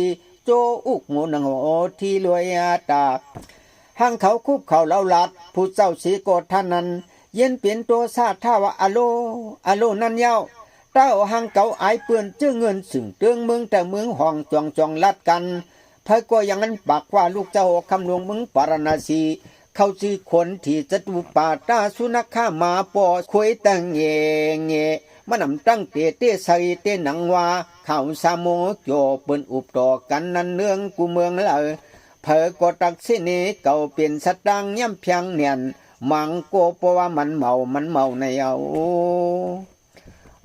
โจอุกหมูนังโอที่รวยอาตาห้างเขาคุบเขาเล่าลัดผู้เจ้าสีโกท่านนั้นเย็นเปลี่ยนตัวซาท่าว่าอโลนั่นเย้าเต้าห้างเก่าไอเปื่อนเจื้อเงินสึ่งเตืองเมืองแต่เมืองห้องจองลัดกันเธอก็ยังนั้นปากว่าลูกเจ้าคำหลวงมึงปารณาสีเขาชื่อคนที่จะดูป่าตาสุนัขข้ามาปอคุยตั้งเงมันนำตั้งเตใส่เตหนังว่าเขาสามโมโจเปิ้นอุบต่อกันนั่นเนืองกูเมืองเลยเผอก็ตักเสนีเก่าเป็นสตังย่ำเพียงเนียนมังโกเพราะว่ามันเมาในเอา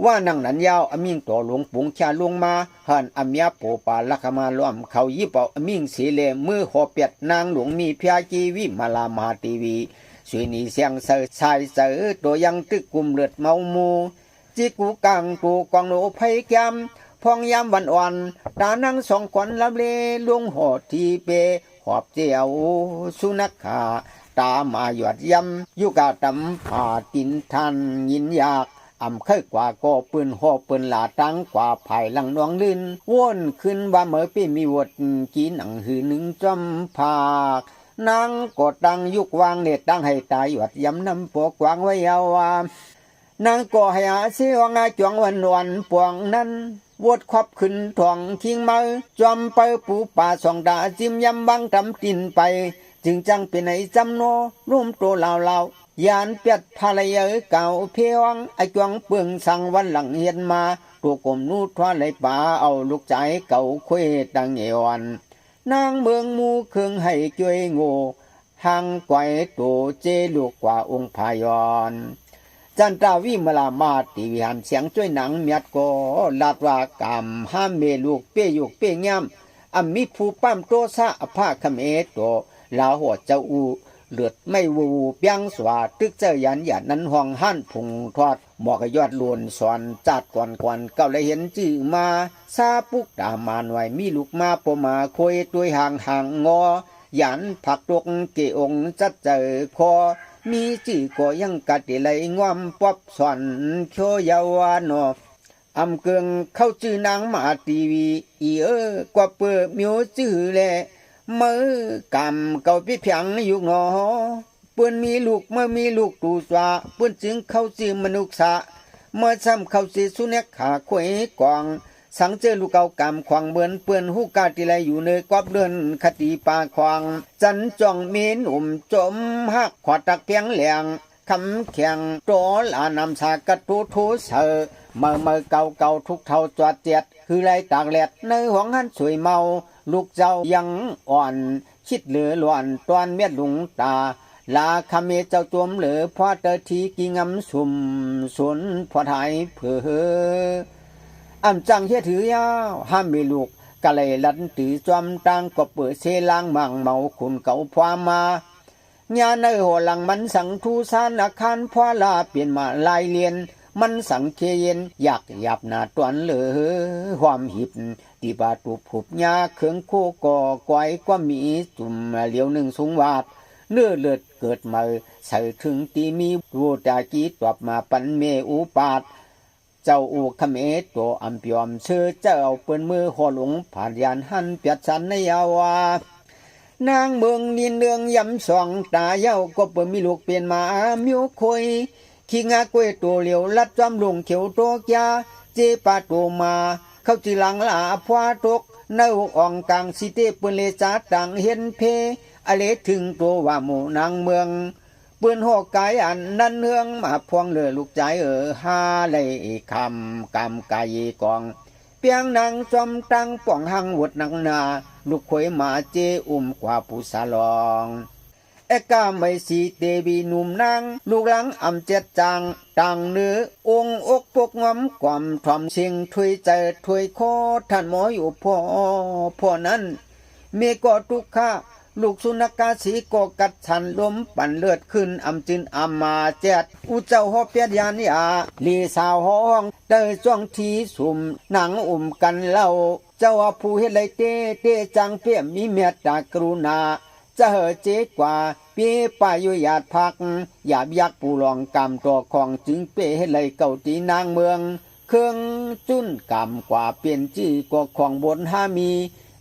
ว่านั่งนั้นยาวอมิงตัวหลวงปุงชาลวงมาหันอเมียโปปาลักมาล้อมเขายิบเอาอมิงสีเลมือหอเปียดนางหลวงมีพยาจีวิมาลามาตีวีสวยนีเสียงเสือชายเสือตัวยังตึกกุมเลือดเมามูจีกูกังตูกองโนไพแกมพองยามวันอ่อนตานั่งสองขวัญลำเลลวงหอทีเปหอบเจียวสุนัขขาตามาหยดยำยุกาตำผาตินทันยินอยากอำเคยกว่าก็ปืนหอปืนหลาตั้งกว่าภายหลังนวงลื่นวนขึ้นว่าเมื่อปีมีวดกีหนังหือหนึ่งจำผากนางกดดังยุกวางเน็ตดังให้ตายหยดยำน้ำปวกวางไว้ยาวานางก็ให้อาเสียงาจวงวันปวงนั้นวดควับขึ้นทองทิ้งมือจอมเปิปูป่าสองดาจิ้มยำบังทำตินไปจึงจังเป็นไอ้จำโนร่วมตัวลาวยานเปียดภรรยาเก่าเพียงไอ้จวงเปลืองสั่งวันหลังเฮียนมาตัวกลมนูทว่าไหลป่าเอาลูกใจเก่าคุยดังเอวันนางเมืองมูเครื่องให้ช่วยโง่ห่างไกวตัวเจลูกกว่าองค์พายอนจันทราวิมลามาตีวิหารเสียงช่วยหนังเมียดก็ลาดว่ากามห้ามเมลูกเปี้ยยุกเปี้ยง่ำมีผู้ปั้มโตซาอภาคเมตโตลาหัวเจ้าอูเลือดไม่วูเปียงสวาตึกเจ้ายันหยาดนั้นห้องหั่นพุงทอดหมอกยอดลวนสอนจัดก่อนเก่าเลยเห็นจื้อมาซาปุกตามาหน่วยมีลูกมาปมาคุยตัวห่างงอยันผักตกเกองจัดเจอคอมีจื้อก็ยังกัดไหลง่อมป๊อบสอนโคยาวานออำเกืองเข้าจื้อนางมาตีวีกว่าเปิดมิวจื้อแลมือกำเก่าพี่เพียงอยู่หนอเปื้อนมีลูกเมื่อมีลูกตูสวาเปื้อนจึงเข้าจื้อมนุษย์สะเมื่อซ้ำเข้าจื้อสุนัขขาขวยกองสังเจอลูกเก่ากำขวางเบือนเปื้อนหูกาติไลอยู่ในกอบเดินคติปาขวางจันจ้องเมนจมหักขวาตักเพียงแหลงคำแข็งโตลานำสากระตูทูเสอเมื่อเก่าทุกเท่าจอดเจ็ดคือไรตากแหลดในห้องหันสวยเมาลูกเจ้ายังอ่อนคิดเหลือหลวนตอนเมียดลุงตาลาคำเมเจ้าตัวมเหลือพอเตอทีกิงำสุ่มสนพอถ่ายเผือจังเฮียถือยาวห้ามมีลูกกะเลยลันตีจอมตังก็เปิดเซลังมังเมาคุณเก่าพวามาญาในหัวหลังมันสังทูสานอาคารพวาลาเปลี่ยนมาลายเลียนมันสังเคเย็นอยากหยับหน้าตวนเหลือความหิบตีบาตุผูบยาเครื่องโคก่อก้อยก็มีจุ่มเหลียวหนึ่งสูงวาดเลือดเกิดมาใส่ถึงตีมีรูตากีตอบมาปันเมอุปาดเจ้าอูขเมตัวอัมเปียมเชื่อเจ้าเปิ้นมือหัวหลงผ่านยานหันเปียดสันในยาวานางเมืองนินเนืองยำสองตาเย้าก็เปิ้นมีลูกเปลี่ยนมามิวคอยขี้งากวยตัวเหลียวลัดจอมลงเขียวโตกยาเจปาตัวมาเข้าจีหลังลาพวาตกเนื้ออ่องกลางสิเตเปิ้นเลจาต่างเห็นเพอเลถึงตัวว่าหมู่นางเมืองเปื้อนหอกกายอันนั้นเนืองมาพวงเลือลูกใจหาเลยคำกำกายกองเปียงนางจอมตังป่องหังวดนังนาลูกขวยมาเจกว่าผู้สาลองกาไม่สีเตบีหนุ่มนางลูกหลังเจ็ดจังต่างเนื้อองค์อกพวกงอมความทอมชิงถวยใจถวยคอท่านหมออยู่พ่อนั้นเมก็ทุกข้า ลูกสุนักาสีก็กัดฉันลมปั่นเลือดขึ้นอำจินอามาแจดอุเจ้าฮอเปียดยานิอาลีสาวห้องเตยจ้องทีสุ่มหนังกันเล่าเจ้าผู้เฮ็ดไรเตจังเปียมีเมตตากรุณาจะเหอเจกว่าเปีปายุยาดพักหยาบยักปูลองกำตัวของจึงเปเฮ็ดไรเก่าตีนางเมืองเครื่องจุนกำกว่าเปลี่ยนจี้ก็ของบนหามี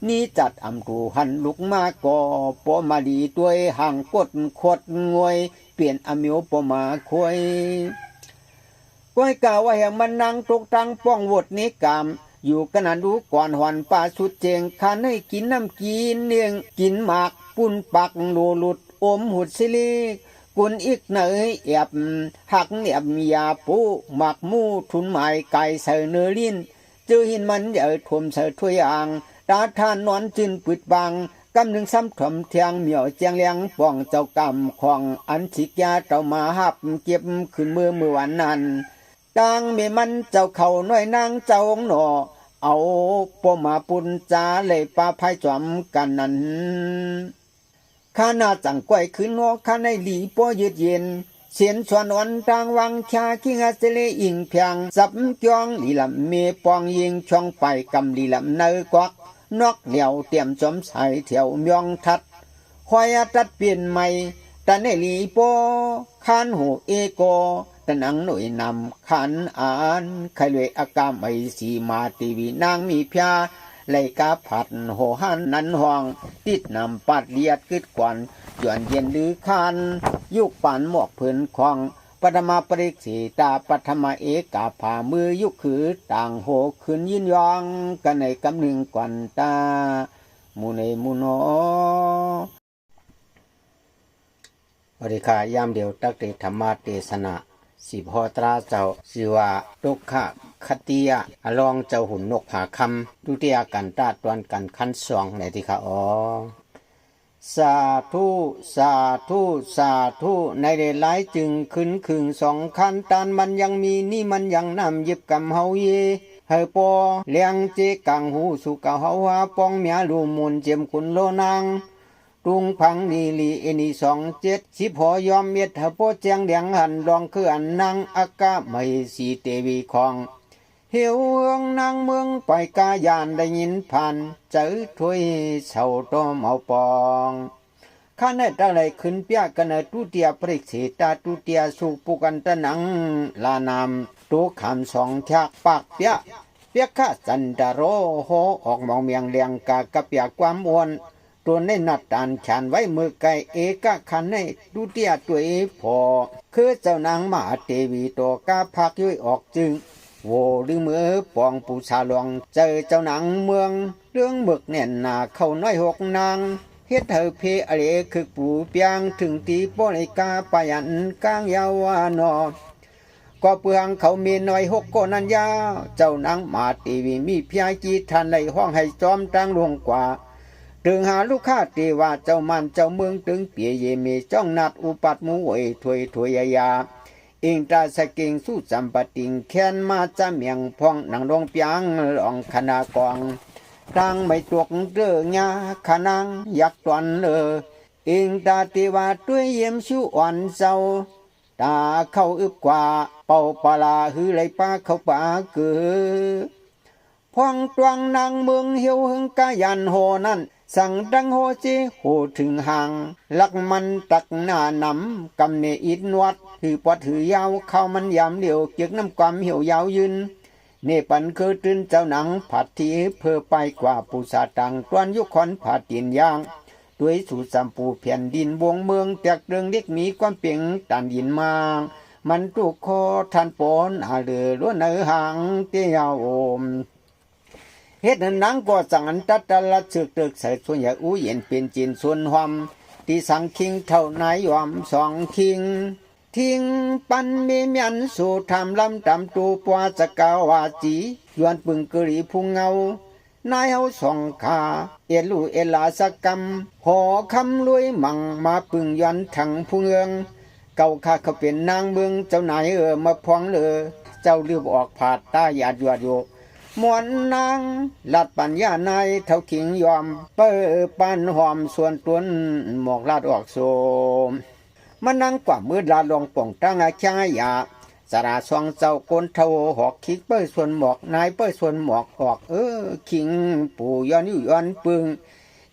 นี่จัดอำรูหันลุกมาก่อปอมาดีตัวห่างกดขดงวยเปลี่ยนอมิวปอมาควยก้อยกล่าวว่าแห่งมันนางตกตังป้องวดนิกามอยู่กันนันดูก่อนหวันป่าสุดเจงคันให้กินน้ำกินเนียงกินหมากปุ่นปักโลลุดอมหุดสิลีกุนอีกเนยแอบหักเนียบมียาปูหมักมูทุนหมายไก่ใส่เนื้อลิ้นเจอหินมันใหญ่ถ่วมใส่ถ้วยอ่างตาท่านนอนจินปิดบังกำหนึ่งซ้ำถ่อมเทียงเหมียวเจียงเลียงป้องเจ้ากำของอันฉิกยาเจ้ามาหับเก็บขึ้นมือวันนั้นดังเมมันเจ้าเขาน้อยนางเจ้าหนอเอาปมาปุนจาเลยปาภายจอมกันนั้นข้านาจังก้อยขึ้นนอข้าในหลีป้อยืดเย็นเสียนสวนอ่อนทางวังชาขี้งาเสลอิงเพียงสับจองลีลำเมปองยิงช่องไปกำลีลำเนยกวักนอกเหลียวเตรียมสมใส่เถียวมยองทัดคอยตัดเปลี่ยนใหม่แต่ในหลีป้อขานหูเอโกตะนังหน่วยนำขันอ่านใครเลยอากาไม่สีมาทีวีนางมีพยาไลกาผัดโหหันนั้นห้องติดนำปัดเลียดกึดกวนจวนเย็นหรือคันยุกปันหมอกพื้นคลองปฐมาปริกสีตาปฐมาเอกาผ่ามือยุกคือต่างโหขึ้นยินยองกันในกำหนึ่งกวนตามูเนมูโนบริขายามเดียวตักเตธรรมาเตสนาสิบหอตราเจ้าสิว่าตุกขะคติยะอลองเจ้าหุ่นนกผาคำดุติยากันตาตวนกันขั้นสองในที่ข้าสาธุสาธุสาธุในเดหลายจึงขึ้นคึงสองคันตานมันยังมีนี่มันยังนำยิบกำเฮาเยเฮปอเลียงเจกังหูสุกะเฮาฮาปองเมียลูมุนเจียมคุณโลนางตุงพังนีลีเอนี27หอยอมเม็ดเฮปอเจียงเลียงหันลองคืออันนางอากาไม่สีเตวีของเหี่ยวเมืองนางเมืองไปกายานได้ยินผ่านเจอถ้วยเฉาต้มเอาปองข้าเนตอะไรขึ้นเปียกันเนตุเตียปริกสีตาตุเตียสุปุกันตะนังลานามตุขามสองชักปากเปียข้าจันดาโรโหออกมองเมียงเลียงกากะเปียความอ้วนตัวในนัดตานฉันไว้มือไก่เอกะขันในตุเตียตัวพอคือเจ้านางมหาเทวีตัวกาพักย้อยออกจึงโวหรือมือปองปูชาลองเจอเจ้านางเมืองเรื่องหมึกแน่นหนาเข้าน้อยหกนางเฮ็ดเธอเพอเลคือปูเปียงถึงตีโปในกาปายันกลางยาวานอก็เปลืองเขามีน้อยหกก้นันยาเจ้านางมาตีวีมีพยาจีทันในห้องให้จอมตั้งลงกว่าถึงหาลูกค้าตีว่าเจ้ามันเจ้าเมืองถึงเปียเยมีจ้องนัดอุปัตมูไอถวยยาอิงตาสกิงสู้จำปะติงแค้นมาจะเมียงพองนังดงเปียงลองคณากองดังไม่ตวกเด้องาขนังยักตวนอิงตาติว่าด้วยเยี่ยมชูอ่อนเศร้าตาเข้าอึบกว่าเป่าปลาหือไหลป้าเข้าป่าเกือพองตวงนางเมืองเหี่ยวหึงกายันโหนั่นสั่งดังโหจีโหถึงห่างลักมันตักหน้านำกำเนอิดนวดถือปอถือยาวเข้ามันยามเหลียวเกียกน้ำความเหี่ยวยาวยืนเนปันคือตื่นเจ้าหนังผัดทีเพื่อไปกว่าปูสาตังตวนยุคอนผัดตีนย่างด้วยสูตรสัมปูเพียนดินวงเมืองแตกเรื่องเล็กมีความเปียงตันยินมามันตุกคอทันปนอาเลือล้วนเนื้อหางเตี้ยโอมเฮ็ดนังก็สั่งอันตัดตละจึกตึกใส่ส่วนใหญ่อู้เย็นเป็นจีนส่วนหอมที่สังคิงเท่านายยอมสองคิงทิ้งปันมีเมียนสู่ทำลำตำตูปวาสกาวาจียวนปึงกรีพุงเงานายเฮาสองขาเอลูเอลาสกรรมหอคำรวยมั่งมาปึงยันถังพุงเอืองเก่าข้าเขาเป็นนางเมืองเจ้านายมาพองเลยเจ้าลืมออกผาดตาหยาดยวดโย มวนนางลัดปัญญาในเท่าขิงยอมเปิ้ปันหอมส่วนตุนหมอกลาดออกโสมมันนั่งกว่ามือลาลงป่องตั้งอาชายาสระสองเจ้าโกนเท่าหอกคิกเปิ้ส่วนหมอกนายเปิ้ส่วนหมอกออกขิงปู่ย้อนอยู่ย้อนปึง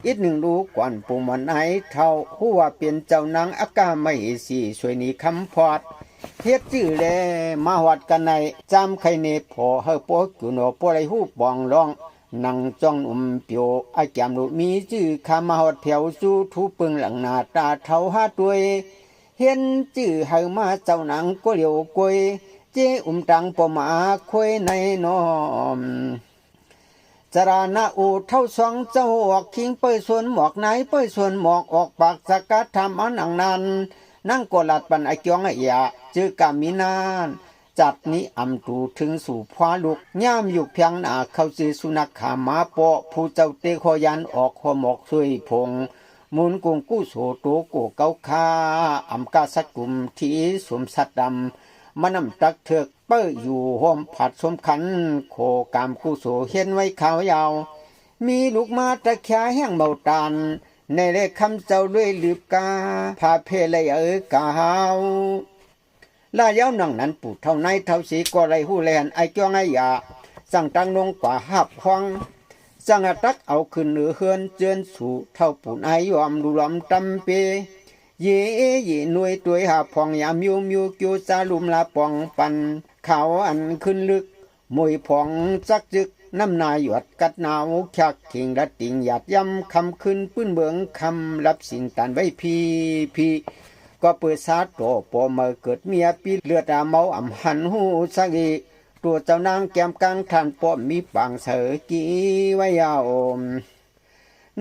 อีกหนึ่งรู้ก่อนปู่มันไอเท่าหัวเปลี่ยนเจ้านางอากาไม่สี่สวยนี้คำพอดเฮ็ดจื้อแลมาหวัดกันในจำไข่เนพอเฮโปกุโนโปไรหูปองร้องนังจ้องเปียวอาจามลุมีจื้อคามาหวัดแถวสู้ทูปึงหลังนาตาเท่าหาตัวเห็นจื้อเฮามาเจ้านางก็เหลียวกวยเจตังปอมาควยในน้อมจรานาอูเท่าสองเจ้าออกคิงเปิ้ส่วนหมอกไหนเปิ้ส่วนหมอกออกปากสกัดทำอันอังนั้นนั่งกอลัดปันไอจองไอยาจื้อกามินานจัดนี้อำตูถึงสู่พวาลูกย่ามอยู่เพียงหน้าเข้าจื้อสุนัขขามาเปาะผู้เจ้าเตคอยันออกหัวหมอกช่วยพงมุนกุงกู้โสโตโกเกาคาอำกาสกุมที่สวมสัดดำมันำตักเถือกเป้ออยู่ห้อมผัดสมขันโคกามกู้โสเห็นไว้ขาวยาวมีลูกมาตะแคแห้งเบาตานในเลขคำเจ้าด้วยลืบกาพาเพลยกาวลายาวนังนั้นปู่เท่าในเท่าสีก็ไรหูแลนไอจ้องไอยาสั่งตังลงกว่าหับห้องสั่งตักเอาขึ้นเหนือเฮือนเจือนสู่เท่าปู่นายยอมดูลำตำเปเย่หน่วยตัวหาพองยามมิวกิวซาลุมลาปองปันเขาอันขึ้นลึกมวยพองจักจึกน้ำนายหยดกัดหนาวชักทิ้งระติงหยาดย้ำคำขึ้นปื้นเบืองคำรับสิ่งตันไว้พีก็เปิดซาโตปอมาเกิดเมียปีเลือดเมาอ่ำหันหูสักอีตัวเจ้านางแก้มกลางทานปอมีปางเสอกีไว้ยาอม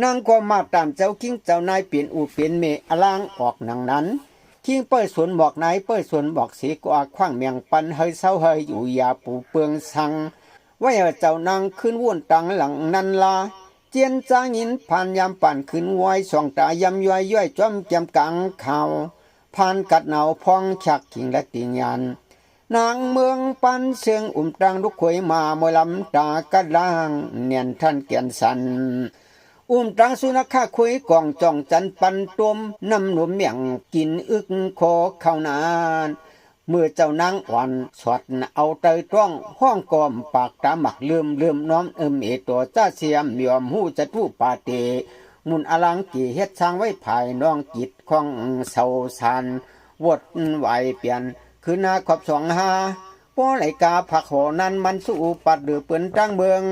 นางก็มาตามเจ้าคิงเจ้านายเปลี่ยนอูเปลี่ยนเมอลางออกหนังนั้นคิงเปิ้ลสวนบอกนายเปิ้ลสวนบอกสีกว่าขว้างเมียงปันเฮยเศร้าเฮยอยู่ยาปูเปืองสังไว้เจ้านางขึ้นวุ่นตังหลังนันลาเจียนจางหินผ่านยามปั่นขึ้นไว้สองตายำย่อยจ้อมแก้มกลางข่าวผ่านกัดหนาวพองฉักขิงและติงยันนางเมืองปันเสียงตังลุกขวยมามวยลำตากระล่างเนียนท่านเกียนสันตังสุนัขคุยกองจ่องจันปันต้มน้ำหนุ่มเมียงกินอึกคอเข้านานเมื่อเจ้านางอ่อนสวดเอาเตยต้องห้องกอมปากตาหมักลืมน้อมเอตัวจ้าเสียมยอมหูจะทูปาเตมุนอลังกี่เฮ็ดช่างไว้ภายน้องจิตของเศร้าสันวดไหวเปลี่ยนคือนาขอบสองหาป้อไหลกาผักหอนั้นมันสู้ปัดเดือเปือนตั้งเมือง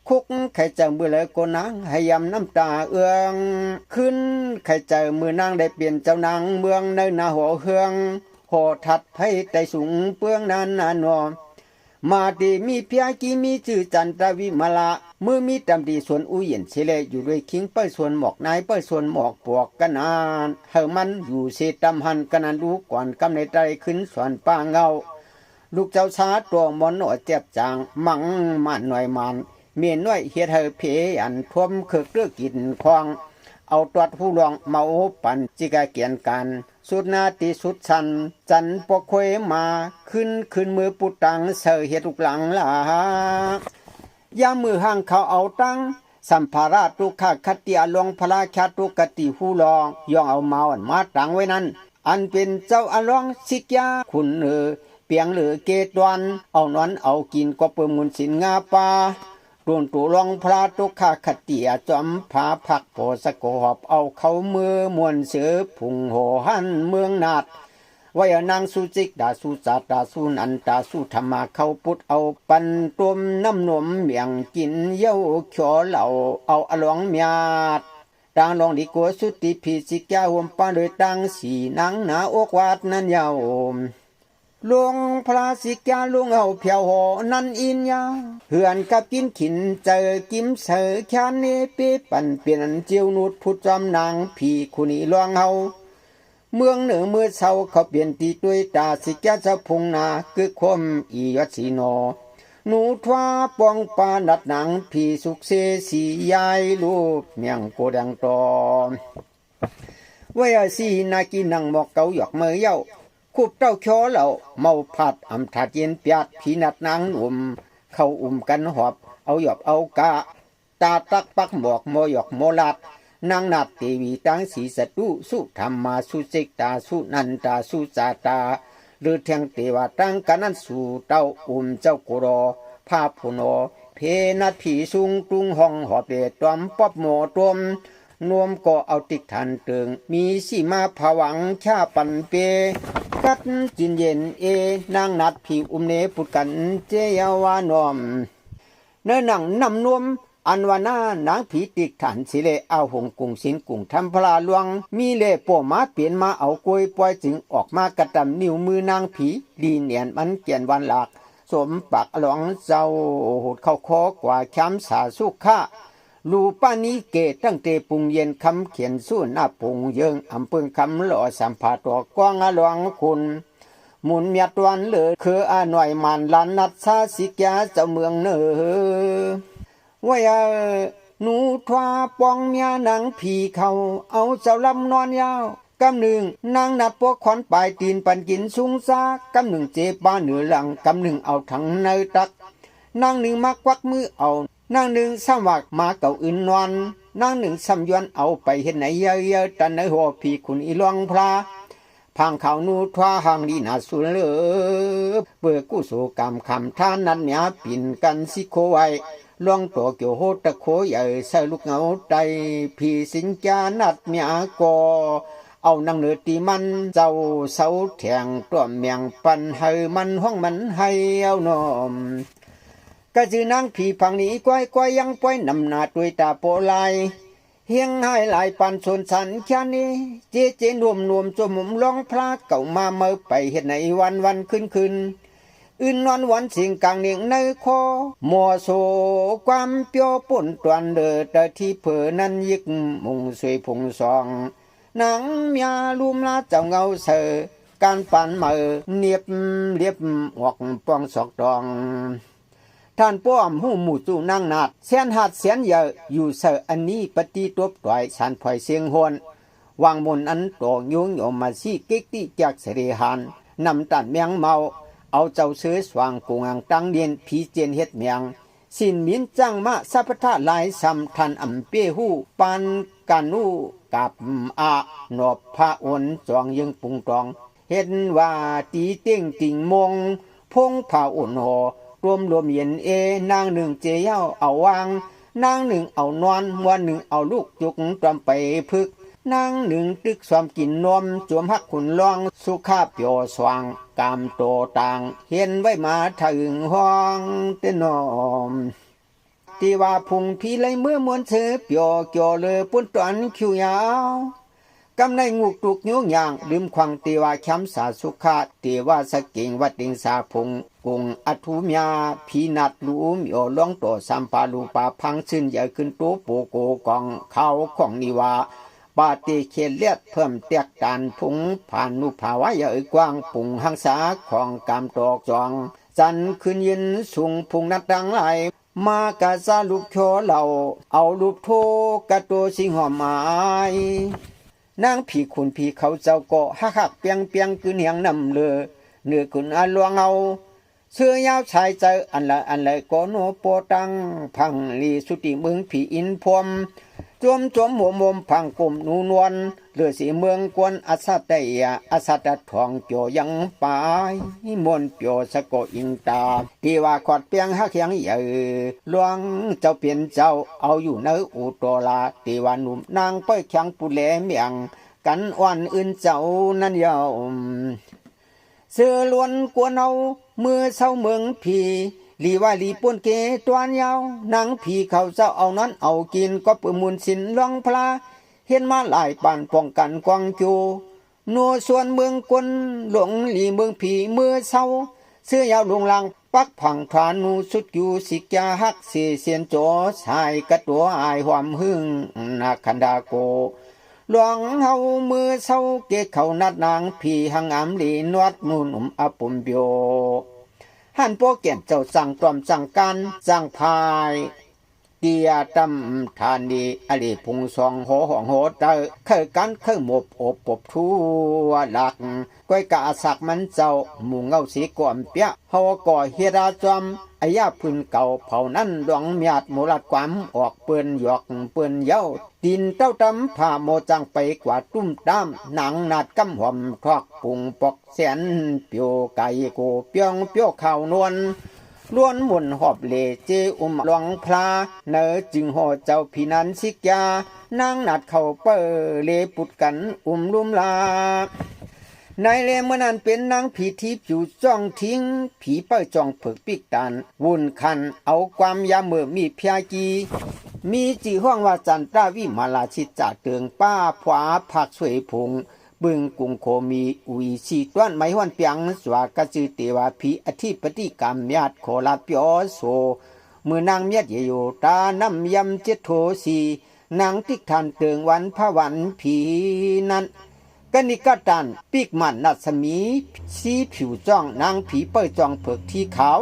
คุกไข่เจอมือเลยโกนางให้ยำน้ำตาเอื้องขึ้นไข่เจอมือนางได้เปลี่ยนเจ้านางเมืองในนาหัวเฮืองโหทัดให้ไตสูงเปื้องนานนอมาดีมีเพียกีมีจื่อจันตวิมาละมือมีตำดีส่วนอุเย็นเชเลอยู่ด้วยคิงเปิ้ลส่วนหมอกนายเปิ้ลส่วนหมอกปวกกันนานเฮมันอยู่เสตำหันกันนันรู้ก่อนกำในใจขึ้นส่วนป้าเงาลูกเจ้าชาตัวมอนหน่อเจ็บจางมังมันหน่อยมันเมียน้อยเฮ็ดเฮเพอันท่วมเคือกเลือกกินควางเอาตรวจผู้รองเมาปันจิกาเกียนกันสุดนาติสุดสันจันปกควยมาขึ้นมือปุตังเสยเฮ็ดทุกหลังล่ะยามมือห่างเขาเอาตั้งสัมภาระตุกขคติอลงพระชาตุกติผู้รองย่องเอาเมาอันมาตั้งไว้นั้นอันเป็นเจ้าอลองสิกยาคุณเปียงหรือเกตวันเอานอนเอากินก็เปิ่มมุนสินงาปาตุนตูลองพระตุกขคติจอมผาผักโพสกหอบเอาเขามือมวนเสือผุงโหหันเมืองนาดไว้นางสุจิกดาสุจัดดาสุนันตาสุธรรมาเขาปุดเอาปันต้มน้ำนมเมียงกินเย้าขอเหล่าเอาอลองเมียดต่างลองดีกัวสุติพิสิกยาหวมป้าโดยตั้งสีนางหนาอกวาดนั้นยาวลวงพระสิกาลวงเอาเพียวหอนันอินยาเหือนกับกินขินเจอกิมเสอแคนเนเปปันเปลี่ยนเจียวนุดพุทธจอมนางผีคุนีลวงเอาเมืองเหนือเมื่อเศร้าเขาเปลี่ยนตีด้วยตาสิกาจะพุงนาคือคมอียัสีโนหนูทว่าปองปานัดหนังผีสุกเสสียายรูปเมียงโกดังตอมไว้สีนากินังหมอกเกาหยอกเมยเย้าคูบเต้าคอเหล่าเมาผัดอำถาดเย็นเปียดผีนัดนางหนุ่มเข้ากันหอบ เอาหยอบเอากะตาตักปักหมอกโมหยอกโมลัดนางนาดเทวีตังสีสตุสุธรรมาสุเจกตาสุนันตาสุจาตาหรือเทียงเทวาตังกันนั้นสู่เต้าเจ้ากุรอภาพุนอเพนัดผีสุงกรุงห้องหอบเดตอมป๊อบหมอตวมนวมก็เอาติกทันเติงมีสีมาผวังชาปันเปกัดจินเย็นนางนัดผีเนปุดกันเจยวานอมเนื้อหนังนำนวมอันวานานางผีติกฐานสิเลเอาหงกุงสินกุงทำพลาลวงมีเล่โปมาเปลี่ยนมาเอากล้วยปล่อยจึงออกมากระตำนิ้วมือนางผีลีเนียนมันเกียนวันหลักสมปักหลวงเจ้าหดเข้าคอกว่าแคมสาสุขะลูปานิเกตั้งเตปุงเย็นคำเขียนสู้หน้าปุงเยิงอำเพิงคำหล่อสัมภาตัวกว้างหลวงคุณหมุนเมียตวันเลยคืออาหน่อยมันลันนัดซาสิกยาเจ้าเมืองเนอว่าหนูทว่าปองเมียนางผีเขาเอาเจ้าลำนอนยาวกำหนึ่งนางนัดพวกขอนปลายตีนปันกินสุงซากำหนึ่งเจ็บบ้าเหนือหลังกำหนึ่งเอาถังเนยตักนางหนึ่งมักควักมือเอานางหนึ่งซ้ำวักมาเก่าอื่นนอนนางหนึ่งซ้ำย้อนเอาไปเห็นไหนเยอะๆตันในหัวผีคุณอีหลวงพระพังเขานูทว่าหังดีนาสุเลเปิดกู้โศกรรมคำท่านั้นเนียปิ่นกันสิโคไว้ลวงตัวเกี่ยวโหตะโคใหญ่ใส่ลูกเงาใจผีสิงจานัดเมียกอเอานางเนือตีมันเจ้าเสาแทงตัวเมียงปันให้มันห้องมันให้เอานอมก็จือนางผีพังนี้ก้อยยังป้อยนำหน้าด้วยตาโปลายเฮียงให้หลายปันชนสันแค่นี้เจนรวมจมุมร้องพระเก่ามาเมื่อไปเห็นในวันขึ้นอื่นนอนวันสิ่งกลางเนียงในคอมัวโซความเปียวป่นตวนเดือดที่เผื่อนั้นยิกมุงสวยพงซองนางเมียลุมลาเจ้าเงาเสือการปั่นมือเนียบเรียบหอกปองสอกดองท่านป้อมหูหมู่จู่นางนาดเสียนหัดเสียนเยอะอยู่เสืออันนี้ปฏิตัวปล่อยสันพลอยเสียงหวนวางมนอันโตยุงโยมมาซีเก๊กติจากเสรีหันนำตันเมียงเมาเอาเจ้าเสือสว่างกุงอังตั้งเดียนผีเจนเฮ็ดเมียงสินมินจังมาสัพพะลายซ้ำทันอำเปหูปานกันนูกับนอบพระอ่อนจองยังปุงตองเห็นว่าตีเต้งติ่งมงพงพระอ่อนหอรวมเย็นนางหนึ่งเจียวเอาวางนางหนึ่งเอานอนวันหนึ่งเอาลูกจุกตอมไปพึกนางหนึ่งตึกความกินนมจวมหักขุนลองสุขาเปียวสว่างกามโตต่างเห็นไว้มาถึงห้องเต้นนอมที่ว่าพุงพี่เลยเมื่อมวนเสือเปียวเกี่ยวเลยปุ่นตอนคิวยาวกำในงูกตุกนิ้วย่างลืมควังตีว่าแคมสาสุขาตีว่าสกิงวัดดิงสาพุงกุงอัทุมยาพีนัดลูมโยล่องโตสัมปาลูปาพังซึ่นใหญ่ขึ้นตัวโปโกกองเขาของนิวาปาติเขเลียดเพิ่มเตียกตานพุงผ่านนุภาวะใหญ่กว้างปุงหังสาของกามตอกจองจันขึ้นยินสูงพุงนัดดังไหลมากะซาลูกโชเหล่าเอาลูกโทกะตัวสิงหอมไม้นางผีคุณผีเขาเจ้าก็หักเปียงกึนเหียงนำเลือเนื้อกุนอาลวงเอาเสื้อยาวชายใจอันละก็โนโปตังพังลีสุติเมืองผีอินพรมจมหัวมมพังกลมนูนวลเลือสีเมืองกวนอัสตยาอัสตทองโจยังปายมนโจสะโกอิงตาที่ว่าขอดเปียงหักยังใหญ่หลวงเจ้าเปลี่ยนเจ้าเอาอยู่ในอุตลาที่ว่าหนุ่มนางเป้ยแข็งปุเลเมียงกันอ่อนอื่นเจ้านั้นยาวเสือล้วนกวนเอามือเศร้าเมืองผีลีว่าลีป่วนเกตวนยาวนางผีเขาเจ้าเอานั้นเอากินก็เปิดมุนสินลองพลาเห็นมาหลายปานป้องกันกวางจูนัวส่วนเมืองกวนหลงลีเมืองผีมือเศร้าเสื้อยาวลงลังปักผังฐานูสุดอยู่สิกยาหักเสียนโจชายกระตัวอายหวามหึ่งนาคันดาโกหลวงเฮามือเศร้าเกเขานัดนางผีหังอามลีนวดมุนอปุ่มเบียวหันโปเกียนเจ้าสั่งตอมสั่งการสั่งพาย เตียตำทานดีอลีพุงซองโหห่องโหเตอเคยกันเคยหมบอบปบทั่วหลักก้อยกะสักมันเจ้าหมู่เงาสีก่อมเปียเฮาก่อเฮราจอมอายาพื้นเก่าเผานั้นดวงเมียดหมูลัดความออกเปื้อนหยอกเปื้อนเย้าดินเต้าตำผ้าโมจังไปกว่าตุ้มตามหนังนาดกำหอมทอกปุงปอกแสนเปียวไก่โกเปียงเปียวข้าวนวลล้วนหมุนหอบเลเจหลวงพลาเนอจึงห่อเจ้าพินันสิกยานางนัดเข้าเปอเลปุดกันลุมลานายเลเมื่อนั้นเป็นนางผีทิพย์อยู่จ้องทิ้งผีเป้าจ้องเผือกปิกตานวุ่นคันเอาความยาเมื่อมีพยากีมีจีห้องว่าจันตราวิมาลาชิตจ่าเตืองป้าผวาผักสวยพงบึงกุงโคมีอุยชีต้วนไม้หวนเปียงสวากจือเตวาผีอธิปติกรรมญาติโคลาเปียโสมือนางเมียดเยโยตานำยำเจโทสีนางติกทันเตืองวันพระวันผีนั้นกนิกาตันปีกมันนัสมีสีผิวจ้องนางผีเปิดจ้องเผือกที่ขาว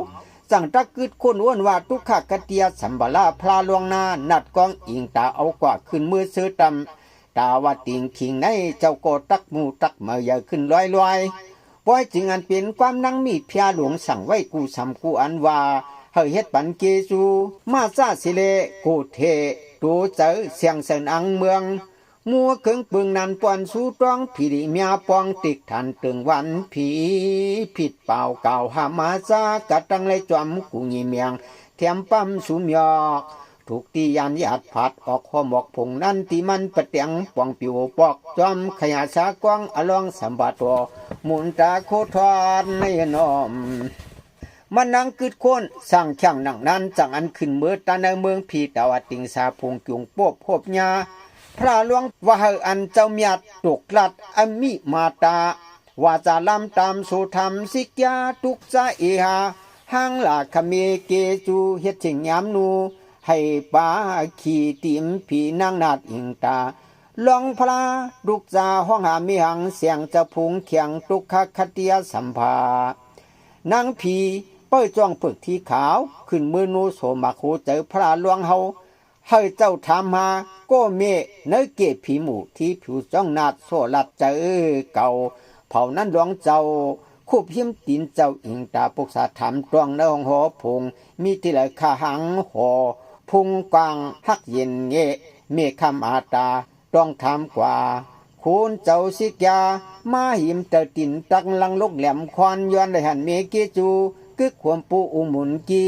สั่งตะกึดคนอ้วนว่าทุกขกเตียสัมบลาพลาลวงนานัดกองอิงตาเอากว่าขึ้นมือซื้อตำตาว่าติงขิงในเจ้าโกตักมูตักมาใหญ่ขึ้นลอยปล่อยจึงอันเป็นความนั่งมีพยาหลวงสั่งไว้กูสำกูอันว่าเฮเฮ็ดปันเกจูมาซาสิเลกูเทตูเจอเสียงเสนอังเมืองมัวเครื่องปึงนันปอนสู้ต้องผีดิเมียปองติกทันตึงวันผีผิดเป่าเก่าหามาซากะตังเลยจอมกูงีเมียงเทียมปั๊มสุมยอกถูกตียันหยาดผัดออกหัวหมอกผงนั่นที่มันประเตียงปองปิวปอกจอมขยะสากว้างอลองสัมบัตตัวมุนตาโคทอนในน้อมมันนังกึดโคนสร้างช่างหนังนั้นจังอันขึ้นเมื่อตาในเมืองผีตาวติงสาพงจุงโป๊บพบยาพระหลวงว่าเฮอันเจ้าเมียดตกลัดอมิมาตาว่าจะลำตามสุธรรมสิกยาทุกใจเอหาห้างหลาคเมเกจูเฮ็ดถิงยามนูให้ปาขีติมผีนางนาดอิงตาลองพระดุกจาห้องหามีหังเสียงจะพุงเขียงทุกขคติยสัมภานางผีเป้ยจ้องปึกที่ขาวขึ้นมือนูโสมาโคเจอพระหลวงเฮาให้เจ้าถามมาก็เมเนเกผีหมู่ที่ผิวจ้องนาดโซลัดเจอเก่าเผานั้นหลวงเจ้าคูบหิมตินเจ้าอิงตาปุกษาถามตรองในห้องหอพงมีที่ไหลขาหังหอพุงกวางฮักเย็นเงเมฆคำอาตาต้องถามกว่าคุณเจ้าสิกยามาหิมเตตินตักลังลกแหลมควันย้อนได้หันเมเกจูกึกขวมปูอุมุนกี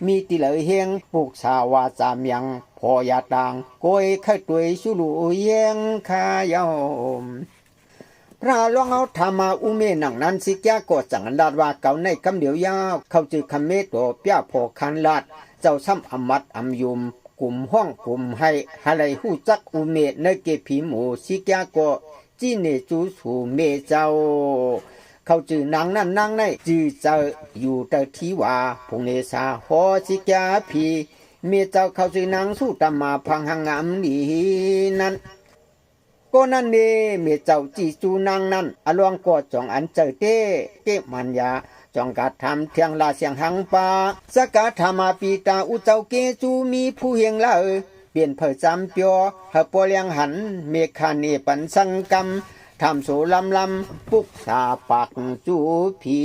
มีติเหลยเฮงปุกสาวาจามยังพอยาต่างโกยข้าตัวสุลุเยงขายอมพระหลวงเอาธรรมาอุเมนังนั้นสิกยาก็จังอันดาว่าเก่าในคำเดียวยาวเขาจือคำเมตโตเปียพอคันลาดเจ้าซ้ำอมัดอำยุมกลุ่มห้องกลุ่มให้หะไรหู้จักอุเมในเกผีหมูสิกยาก็จีเนจูสูเมเจ้าเขาจือนางนั่นนางในจือเจออยู่แต่ที่ว่าพงเนสาหอสิกยาผีเมียเจ้าเขาจือนางสู้ตมาพังหังงามดีนั้นก็นั่นเนเมียเจ้าจีจูนางนั้นอลวงก็จองอันเจอเต้เกมันยาจองกาทำเทียงลาเสียงหังปาสกาธามาปีตาอุเจ้าเกจูมีผู้เฮียงละเปลี่ยนเผยจำเปียวเฮปอเลียงหันเมฆานีปันสังกรรมทำโสลำปุกสาปักจูผี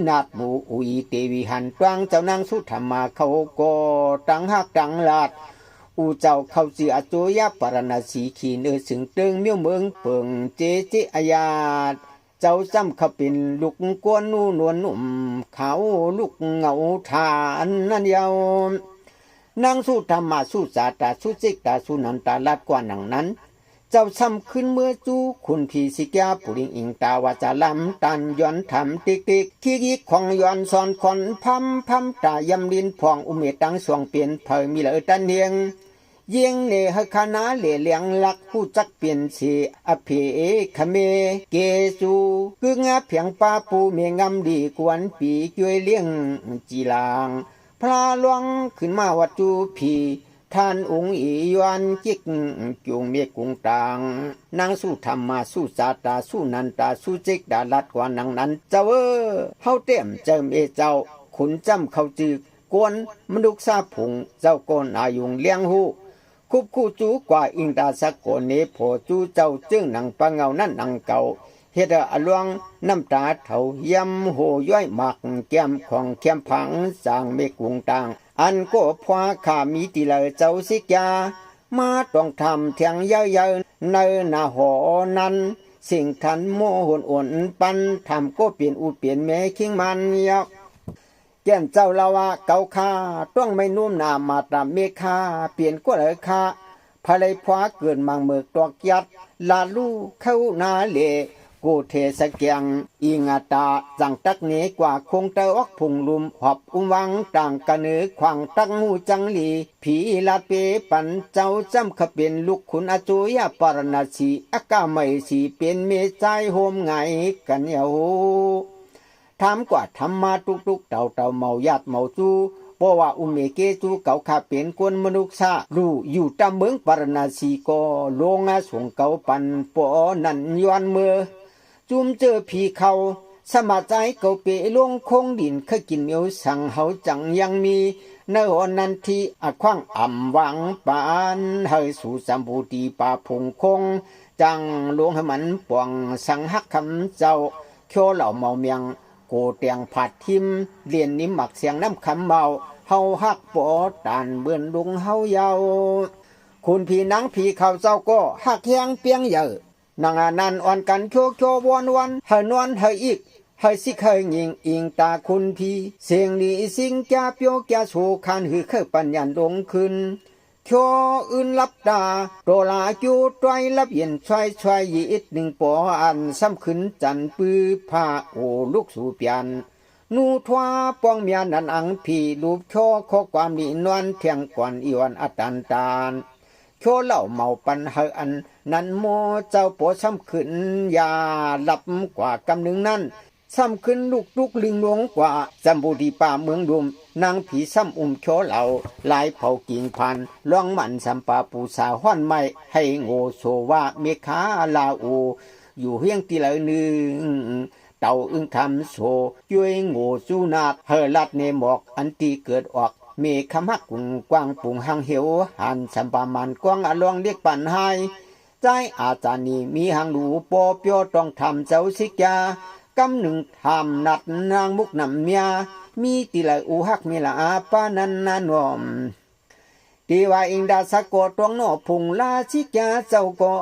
นาดหมูอุยเตวิหันตวงเจ้านางสุธรรมาเขาก็ตังหักตังลาดอูเจ้าเขาเสียโจยปรณสีขีเนื้อสึงเติงเมียวเมืองเปิงเจเจอาญาเจ้าซ้ำเขาเป็นลูกกวนนูนวลนุ่มเขาลูกเงาทานนั่นยาวนางสู้ธรรมาสู้สาตาสู้จิกตาสู้นันตาลัดกว่าหนังนั้นเจ้าซ้ำขึ้นเมื่อจูคุณพีสิกยาปุริงอิงตาวาจาลำตันย้อนทำติ๊กติ๊กขี้ยิกของย้อนซอนคอนพัมตายำลินพองอุเมตังสวงเปลี่ยนเผยมีเหลือตันเนียงเยียงเนหคณะเหลี่ยเลียงลักผู้จักเปลี่ยนสีอภิขเมเกจูกึ่งาเพียงป้าปูเมงำดีกวนปีช่วยเลี้ยงจีลางพระหลวงขึ้นมาวัดจูพีท่านองค์อียวนจิกจุงเมกุงต่างนางสู้ธรรมาสู้สาตาสู้นันตาสู้จิกดาลัดกว่านังนั้นเจ้าเฮาเต็มเจิมเอเจ้าขุนจำเขาจือ กวนมนุษย์ซาผงเจ้าก้นอายุงเลี้ยงหูคุบคู่จูกว่าอิงดาสักโกเนโผจูเจ้าจึงหนังปะเงานั่นหนังเก่าเฮ็ดอลวงน้ำตาเถายำโหย้อยหมักแก้มของเข้มผังสร้างเมกุงต่างอันก็พวาข้ามีติเลเจ้าสิกามาต้องทำเทียงเยอะๆในนาหอนั้นสิ่งทันโมหนอ่อนปันทำก็เปลี่ยนอูเปลี่ยนแม่คิงมันยอกแก่นเจ้าละว่าเกาคาต้องไม่นุ่มนามาตามเมฆาเปลี่ยนก็เลยคาภายพวาเกิดมังเมือกตอกยัดลาลูเข้านาเลกูเทสเกียงอิงาตาจังตักเนกว่าคงเตออกพุงลุมหอบวังต่างกันเนือขวางตักหูจังลีผีลาเปปันเจ้าจำขเป็นลูกขุนอจุยปรณสีอากาไม่สีเป็นเมใจโฮมไงกันเยาถามกว่าธรรมาตุกเต่าเมาญาติเมาจูเพราะว่าอุเมเกจูเก่าขาเป็นกวนมนุษย์ซารู้อยู่ตามเมืองปรณสีก็ลงอาสงเก่าปันปอนันย้อนเมื่อจุมเจอผีเขาสมาใจเก่าเปลงคงดินเคยกินเมียวสั่งเฮาจังยังมีในวันนั้นที่อัดขว้างอ่ำวังปานเฮยสู่สัมบูตีป่าพงคงจังหลวงให้มันป่วงสังหักคำเจ้าเคียวเหล่าเมาเมียงโกเตียงผัดทิมเรียนนิมหมักเสียงน้ำคำเมาเฮาหักปอตานเบือนลุงเฮาเยาคุณพี่นางพี่เขาเจ้าก็หักแยงเปียงเยอะนางนันอ่อนกันโควันเฮนวนเฮอีกเฮสิเคยยิงอิงตาคุณพี่เสียงนี้สิงแกเปียวแกโชคันหือเคยปัญญาลงขึ้นโคอื่นลับตาโตลาจูตรลับเย็นช่วยยีอิดหนึ่งปออันซ้ำขึ้นจันปื้อผ้าโอลูกสู่เปียนนูทว่าป้องเมียนันอังพี่รูปโคข้อความนี้นวลเทียงก่อนอีวันอัตันตานโคเหล่าเมาปันเฮอันนั้นโมเจ้าปอซ้ำขึ้นยาหลับกว่ากำหนึ่งนั้นซ้ำขึ้นลูกลิงหลวงกว่าจำบูดีป่าเมืองดุมนางผีซ้ำโคเหล่าลายเผากิ่งพันล่องมันสัมปาปูสาห้อนไม้ให้โง่โซว่าเมฆาลาอูอยู่เฮียงตีเหลหนึ่งเต่าอึ้งทำโซย้วยโง่จูนาดเฮลัดเนหมอกอันตีเกิดออกเมฆมักกุ้งกว้างปุ่งหังเหวหันสัมปามันกว้างอลองเรียกปันให้ใจอาจารย์นี่มีหังดูปอเปียวต้องทำเจ้าสิกากำหนึ่งทำนัดนางมุกนำเมียมีตีไหลอูหักมีละอาปานันนานอมตีว่าอิงดาสะกดตวงโนพุงลาสิกาเจ้าก็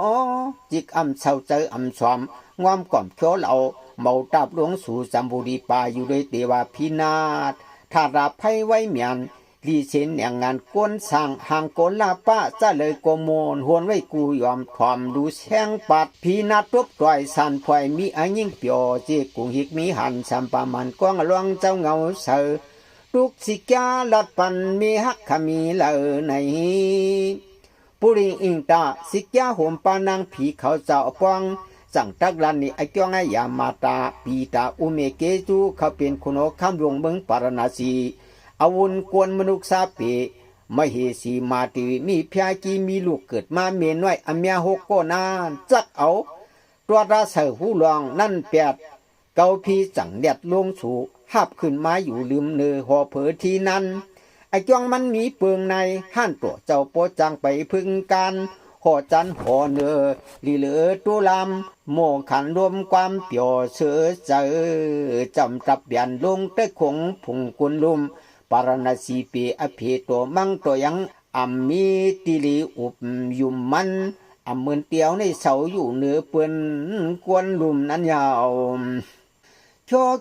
จิกอำเศร้าเจออำสวมงอมก่อมโคเหล่าเมาตับหลวงสู่สัมบูรีป่าอยู่ด้วยเตว่าพินาศถ้าราไพไว้เมียนลีเซนอย่างงานกวนสั่งห่างโกนลาป้าจะเลยโกโมนหวนไว้กูยอมถอมดูแช่งปัดพีนาทบต่อยสันพวยมีอันยิ่งเปียวเจกุงหิกมีหันสัมปามันกวางลวงเจ้าเงาเสือทุกสิกาลัดปันมีฮักขมีเลอในปุริอิงตาสิกาห่มปานังผีเขาเจ้าปองสั่งตักลันนี่ไอจ้องไอยามาตาปีตาอุเมเกจูเขาเป็นคนโอคำหลวงเมืองปารณสีอาวุธกวนมนุษย์ซาเปมเหสีมาติมีพยากีมีลูกเกิดมาเมียน้อยอเมียหกก็นานจักเอาตัวราเสือหูลองนั่นแปดเกาพีจังเด็ดลงสู่หับขึ้นมาอยู่ลืมเนือหอเผอทีนั้นไอจ้องมันมีเปลืองในห้านตัวเจ้าโปจังไปพึ่งกันหอจันหอเนือลีเหลือตัวลำโมขันรวมความเปียวเสือเจอจำตับยันลงเตะคงผงกุนลุมปารณสีเปอภิตัวมังตัวยังอัมมีติลีอุบยุมมันอัมเมือนเตียวในเสาอยู่เหนือเปืนกวนลุมนั้นยาว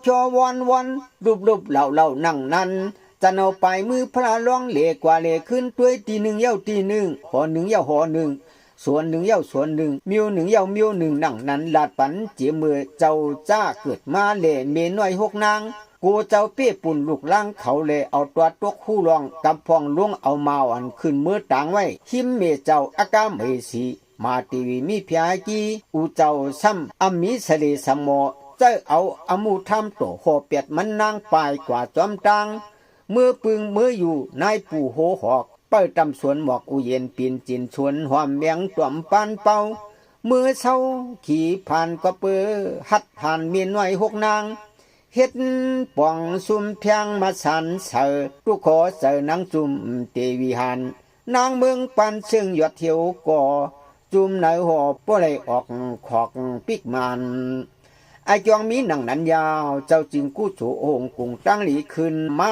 ชอวันรูปเหล่านั่งนั้นจะเอาไปมือพระล่องเหลกว่าเหลขึ้นด้วยตีหนึ่งเย้าตีหนึ่งหอหนึ่งเย้าหอหนึ่งส่วนหนึ่งเย้าส่วนหนึ่งมิวหนึ่งเย้ามิวหนึ่งนั่งนั้นลาดปันเจียมือเจ้าจ้าเกิดมาเหลเมน้อยหกนางกูเจ้าเปี้ยปุ่นลูกล่างเขาเลยเอาตัวตกคู่รองกำพองลุงเอามาอันขึ้นมือต่างไว้หิมเมเจ้าอากาเมสีมาตีวีมีพยากีอูเจ้าซ้ำอามีสเลสมอเจ้าเอาอมูทำโตหอเปียดมันนางปลายกว่าจอมตังเมื่อปึงเมื่ออยู่นายปู่โหหอกเปิดตำสวนหมอกอุเย็นปีนจินชวนหอมเมียงต่วมปานเป่าเมื่อเช้าขี่ผ่านก็เปือหัดผ่านเมียน้อยหกนาง เฮ็ดป่องซุ่มเพียงมาสันเสอตุขอเสอนางจุ่มเตวิหารนางเมืองปันซึ่งยอดเที่ยวก่อจุ่มในหอบบ่ได้ออกขอกปิกมันไอจองมีหนังนั้นยาวเจ้าจึงกู้โฉองกุงตั้งหลีขึ้นมา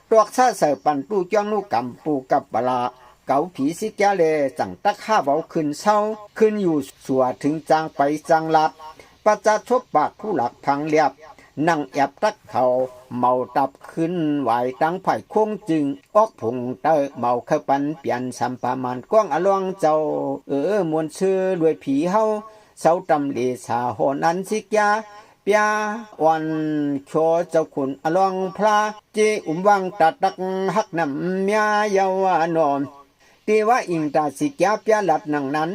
ดอกซาเสปันตู้จ้องนูกำปูกับปลาเก่าผีสิแกเลจังตักข้าเบาขึ้นเศร้าขึ้นอยู่สัวถึงจางไปจางลัดประจาชบปากผู้หลักพังเรียบนั่งแอบตักเขาเมาตับขึ้นไหวตั้งไผ่คงจึงออกผงเตอเมาเข้าปันเปลี่ยนสัมปามันก้องอลวงเจ้ามวนชื่อรวยผีเฮาเสาตำเลสาหอนันสิกยาเปียวันโชเจ้าขุนอลวงพระเจวังตัดตักหักนำเมียเยาวานอมตีว่าอิงตาสิกยาเปียหลัดนังนั้น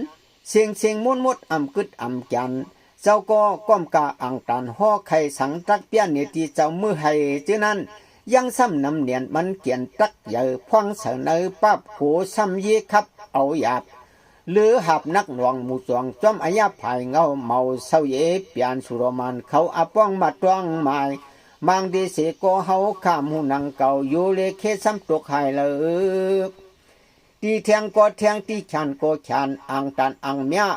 เสียงมุนมุดอ่ำกึดอ่ำจันเจ้าก็ก้มกาอังตันห่อไข่สังตักเปียเนตีเจ้ามือให้เจ้านั้นยังซ้ำนำเนียนมันเกียนตักใหญ่พวงเสนอปั๊บโหซ้ำเยครับเอาหยาบหรือหับนักหน่วงหมู่จวงจอมอายาภายเงาเมาเศร้าเยเปียนสุรมันเขาอาป้องมาตรองหมายมังดีเสก็เฮาข้ามหูนังเก่าอยู่เลเคซ้ำตกหายเลยตีแทงก็แทงตีฉันก็ฉันอังตันอังเมีย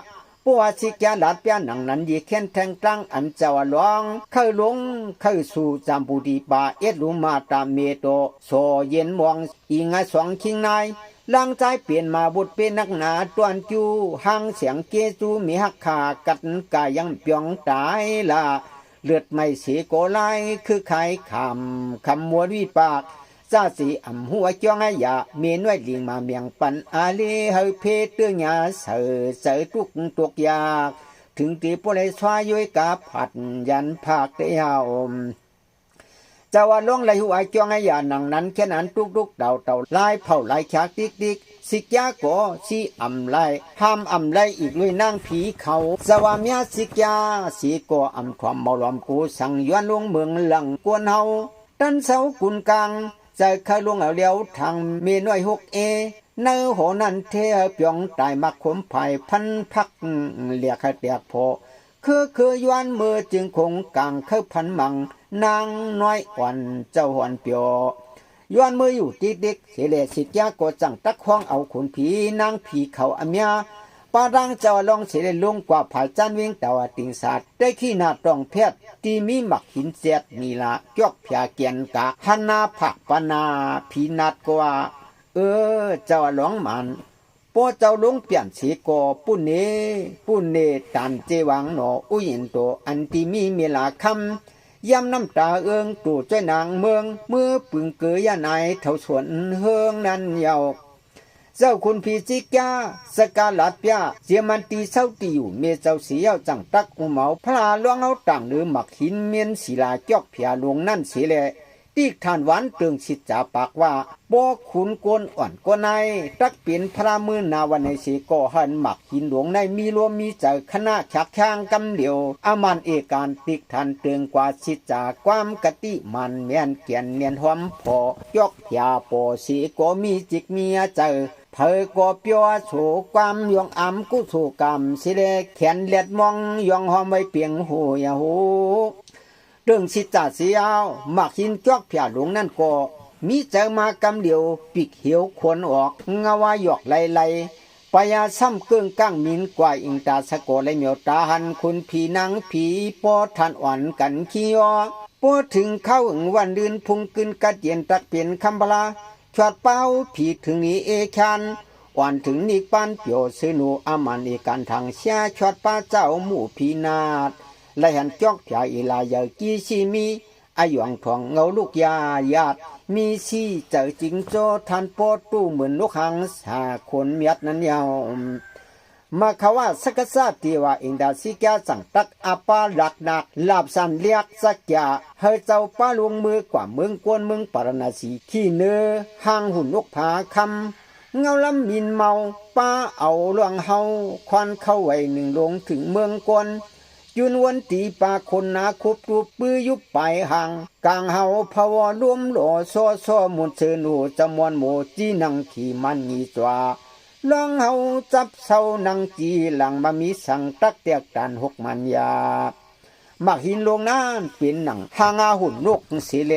ปัวสิแกหลัดเปียหนังนั้นยีเข็นแทงกลางอันเจ้าหลวงเคยหลงเคยสู่จำบุดีปาเอ็ดลุมาตามเมโตโซเย็นมองอีงาสองคิงนายลังใจเปลี่ยนมาบุตรเป็นนักหนาตวนจูหางเสียงเกจูมีหักขากัดกายังเปียงตายละเลือดไม่เสียโกไลคือไข่คำมัววิปากซาสีอ่ำหัวจ้องให้ยาเมียนไว้ลิงมาเมียงปันอาลีเฮเพเตือยาเสอตุกยากถึงตีปเลยสวายย้อยกาผัดยันภาคเตียวจะว่าล่วงไหลหัวจ้องให้ยาหนังนั้นแค่นั้นตุกเต่าลายเผาลายฉากดิกสิกยาก็สีอ่ำไลห้ามอ่ำไลอีกเลยนั่งผีเขาสวามียสิกยาสีก็อ่ำความเมาลอมกูสั่งย้อนลงเมืองหลังกวนเฮาตันเสากุนกลางใจข้าลวงเอาเลี้ยวทางเมีน้อย6 เอเนื้อหอนันเทเปียงตายมักขมไผ่พันพักเลียกแตกพอคือย้อนมือจึงคงกลางเข้าพันมังนางน้อยอ่อนเจ้าหอนเปียวย้อนมืออยู่ติดเด็กเสเลสิกยาก็จังตักห้องเอาขุนผีนางผีเขาอเมียปาดังเจ้าลองเสเลลงกว่าผายจันวิ่งแต่ว่าติงศาสตร์ได้ขี้นาตรองเพชรที่มีหมักหินเสียดนี่ละจอกเพียเกียนกะหันนาผักปนาผีนัดกว่าเจ้าหลงมันพอเจ้าลงเปลี่ยนสีกอปุ่นเนตันเจวังหนออุยินโตอันที่มีเมลาคำย้ำน้ำตาตู่จ้อยนางเมืองมือปึงเกยยานายเท่าสวนเฮืองนั้นยาวเจ้าคุณพีจิกาสกาลัดยาเสียมันตีเศร้าตีอยู่เมเจ้าเสียวจังตักอุเมาพลาล่วงเอาต่างหรือหมักหินเมียนศิลาจอกเพียลวงนั่นเสียแลตีกทานหวานเตืองชิดจ่าปากว่าบ่ขุนกวนอ่อนกวนในตักเปลี่ยนพระมือนาวันในเสก่อหันหมักหินหลวงในมีรวมมีใจคณะชักช่างกำเดียวอามันเอการติกทานเตืองกว่าชิดจ่าความกติมันเมียนเกียนเมียนหอมพอยกเพียปอเสก่อมีจิกเมียเจอเพอก็เปียวโฉความยองอำกุโฉกรรมสิเลแขนเล็ดมองยองหอมไว้เปียงหูยาหูเรื่องสิจ่าเสียวหมักหินจอกเพียหลวงนั่นก็มีเจอมากำเดียวปิกเหี่ยวขวนออกเงาวาหยอกไล่ปยาซ้ำเกื้องก้างมินกว่าอิงตาสะโกและเหมียวตาหันคุณผีนางผีปอทันอ่อนกันขี้ยอปอถึงเข้าวันเดือนพุงกึนกัดเย็นตักเปลี่ยนคำพลาชอดเป้าผีถึงนี้ชันอ่อนถึงนิปันเปียวซื้อหนูอามันอีการทางเสียชอดป้าเจ้าหมู่พีนาดและหันจอกจ่าอีลายากีซีมีอายุงทองเงาลูกยาญาติมีซีเจอจิงโจทันปอตู้เหมือนลูกหางสาคนเมียดนั้นยาวมาเขาว่าสักษาตีว่าอิงดาสิแกสั่งตักอาปาหลักหนักลาบสันเลียกสักยาเฮเจ้าป้าลวงมือกว่าเมืองกวนเมืองปารณาสีขี้เนื้อหางหุ่นนกผาคำเงาลำมินเมาป้าเอาลวงเฮาควันเข้าไว้หนึ่งลงถึงเมืองกวนยุนวันตีปาคนนาคุบรูปปื้อยุบไปห่างกลางเฮาพะวอรวมหล่อซ้อมุนเสนูจำมวนหมูจีนังขี่มันมีจวาลองเฮาจับเศร้านังจีหลังมามีสั่งตักเตียกตัน6 มันยา มักหินลงนั้นเป็นหนังหางาหุ่นนกเสียแล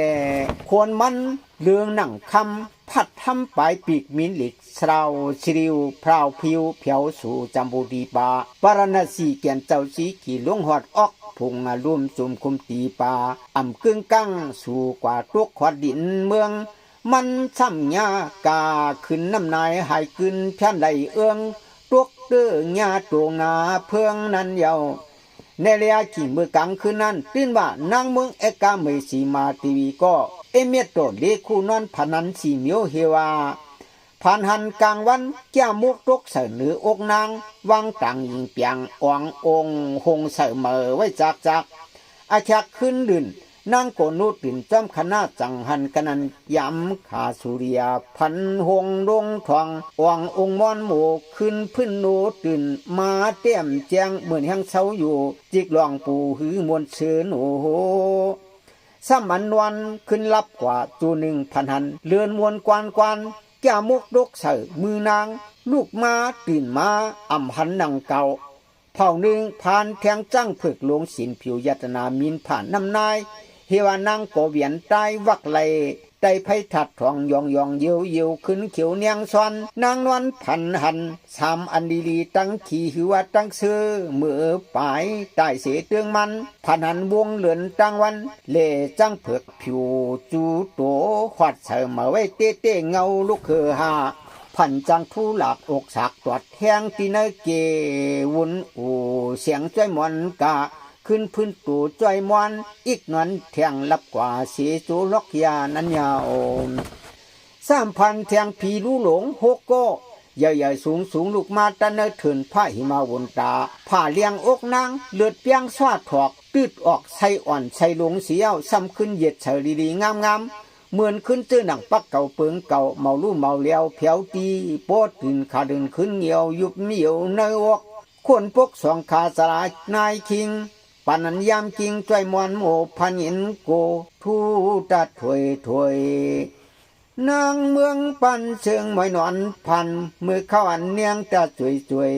ควรมันเรื่องหนังคำพัดทำปลายปีกมินหลิกสาวชิริวพราวพิวเพียวสู่จำบูดีปาปารณสีแก่นเจ้าสีขี่ลงหอดออกพุงลุ่มจุ่มคุมตีปาอ่ำกึ่งกังสู่กว่าตุกขวัดดินเมืองมันซ้ำยากาขึ้นน้ำนายหายขึ้นแผ่นใดเอื้องตุกเตื้อญาตวงนาเพื่องนั้นเยาในระยะขี่มือกลางคืนนั้นตื่นว่านางเมืองเอกาเมสีมาทีวีก็เอเมตโตเลคูนอนพนันสีเมียวเฮวาผ่านหันกลางวันแก้มุกตกเสนออกนางวางต่างยิงเปียงอ่ององหงเสมอไว้จากอาชักขึ้นลื่นนางโกนุตื่นจอมคณะจังหันกันนันย้ำขาสุริยาพันหงดงทองอ่ององมอนหมูขึ้นพื้นโนตื่นมาเต้มแจงเหมือนแห่งเสาอยู่จิกลองปูหือมวลเชือโอ้โหสามันวันขึ้นรับกว่าจูหนึ่งพันหันเลือนมวลกวนแก้มุกดกเสือมือนางลูกมาตื่นมาอ่ำหันนังเก่าเผ่าหนึ่งผ่านแทงจ้างผึกลงสินผิวยัตนามินผ่านน้ำนายเฮวานางก็เวียนใต้วักไหลได้ไพ่ถัดทองยองเยียวขึ้นเขียวเนียงซ้อนนางนวลพันหันสามอันดีลีตั้งขี่หือว่าตั้งเสือมือปลายใต้เสเตืองมันพันหันวงเหลือนตั้งวันเล่จ้างเผือกผิวจูโตขวัดเสมาไว้เต้เงาลูกคือหาพันจังทุหลักอกสักตรวจแทงตีนเกวุนอูเสียงจ้อยมอนกะขึ้นพื้นตูจ้อยมอนอีกนั้นแทงลับกว่าเสียจูล็อกยานันยาว3,000แทงผีรู้หลงหกโกใหญ่สูงลูกมาตันเนเถินผ้าหิมาวนตาผ้าเลี้ยงอกนางเลือดเปียงสวาดถอกตืดออกใส่อ่อนใส่หลงเสียวซ้ำขึ้นเหยียดเฉลีดีงามเหมือนขึ้นเจอหนังปักเก่าเปิงเก่าเมาลู่เมาเลี้ยวเพียวตีโปดตื่นขาเดินขึ้นเหี่ยวยุบเหี่ยวในอกคนพกสองขาสลายนายคิงปานันยามจริงใจมวนโมพันยินโกทูตัดถวยนางเมืองปันเชิงหมอยนอนพันมือเข้าอันเนียงจะจวย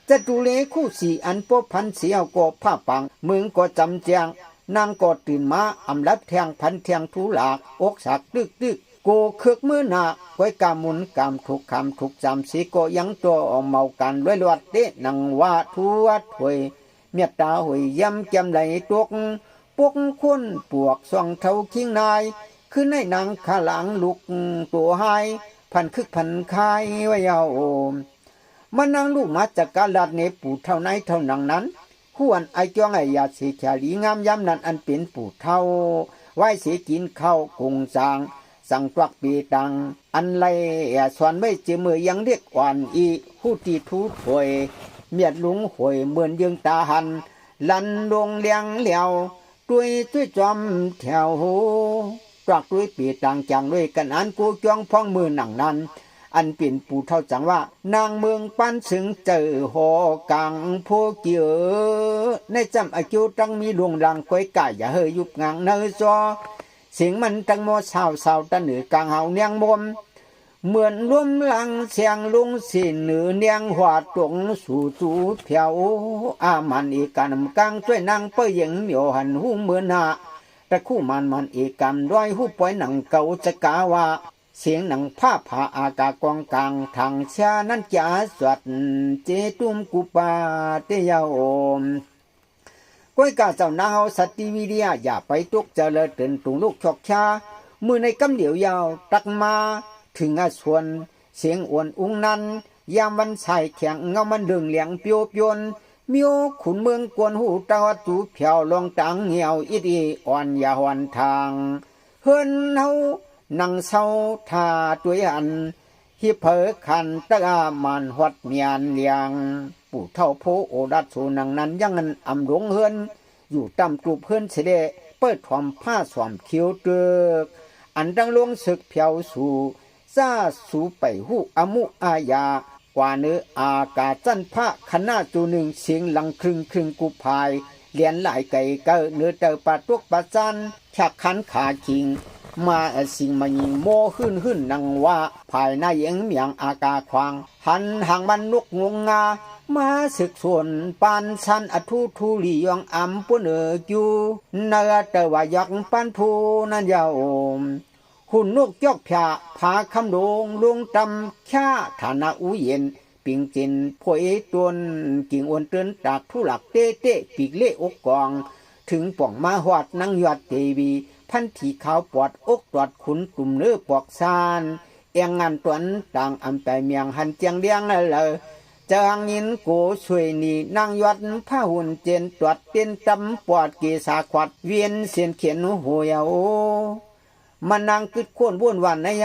จะดูเลคู่สี่อันปบพันเสียวก็ผ้าปังมึงก็จำแจงนางก็ตื่นมาอำลับแทงพันแทงทุหลากอกสักตึกโกเคือกมือหนาไว้กามุนกามถูกคำถูกจำสีก็ยังตัวออกเมากันด้วยลวดเตะนังว่าทัวถวยเมียตาหวยย้ำแก้มไหลตกปกคนปวกส่องเท่าคิงนายขึ้นในนางขาหลังลุกตัวหายพันคึกพันคายไว้ยาวมันนางลูกมาจากกาลาดเนปูเท่าไหนเท่านังนั้นคู่อันไอจ้องไอยาสีแขลีงามย้ำนั้นอันเป็นปูเท่าไว้สีกินข้าวกุงจางสั่งตวักปีตังอันไรสวนไม่เจอมือยังเรียกอ่อนอีผู้ตีทูถวยเมียดลุงหวยเหมือนยืงตาหันลันดงเลี้ยงเหลียวด้วยจอมแถวตรักด้วยปีต่างจังด้วยกันอันกูจ้องพ้องมือหนังนั้นอันเป็นปู่เท่าจังว่านางเมืองปั้นสึงเจอหอกังพวกเกี่ยวในจำอายุตั้งมีดวงรังก้อยก่อย่าเฮยยุบงางเนยจอเสียงมันตั้งโมสาวตะเหนือกลางเฮาเนียงมมเหมือนร่วมลังเสียงลุงสินเหนือเนียงหัวตรงสู่จูเพียวอามันอีกันกลางช่วยนางเปยยังเหนียวหันหูเหมือนหาแต่คู่มันอีกันร้อยหูปล่อยหนังเก่าจะกาว่าเสียงหนังผ้าผ่าอากาศกองกลางทางชานั้นจะสวดเจตุมกุปาเตยาโอมก้อยกาเจ้านาเฮาสติวิริยะอย่าไปตุกเจริญเตือนตุงลูกชอกชามือในกำเดียวยาวตักมาถึงอาชวนเสียงอ้วนอุ้งนั้นยามวันชายแข็งเงามันดึงเหลียงเปียวปยนมิวขุนเมืองกวนหูตาจูเพียวลองตังเหี่ยวอีดีอ่อนยาหวันทางเฮินเฮานังเศร้าทาตัวยันฮิเพอขันตะมันหวัดเมียนเลียงปู่เท่าโพโอดัดสูนังนั้นยังเงินอำหลวงเฮินอยู่ตำกลุ่มเฮินเสดเปิดถอมผ้าสวมเขียวเตือกอันดังลวงศึกเพียวสู่ซาสูไปหูอมุอาญากว่าเนื้ออากาจันพระคณะจูหนึ่งเสียงหลังครึ่งกุพายเลียนหลายไก่เกอเนื้อเตอปาตุกปาจันฉักขันขาคิงมาสิ่งมันยิงโมขึ้นนังว่าภายในยังเมียงอากาควางหันหางมันนกงงงา มาศึกส่วนปานชันอทุทุลียองอำปุนอยู่เนอเตว่ายักปันผู้นั่นยาวหุ่นนกยอกผาผาคำโดงลงตำข่าฐานะอุเย็นปิงจินพวยตวนกิ่งอ้วนเตือนตากทุหลักเต้เต้ปีกเล่อกกองถึงป่องมาหอดนั่งยอดเทวีพันธีขาวปอดอกตอดขุนตุ่มเนื้อปอกซานเอียงงานตวนต่างอำไปเมียงหันเจียงเดียงเลยจางยินโกช่วยนี่นางยอดผ้าหุ่นเจนตรวจเป็นตำปอดเกษาขวัดเวียนเสียนเขียนหัวยาวมันนางกึดโค่นบ้วนวันนาย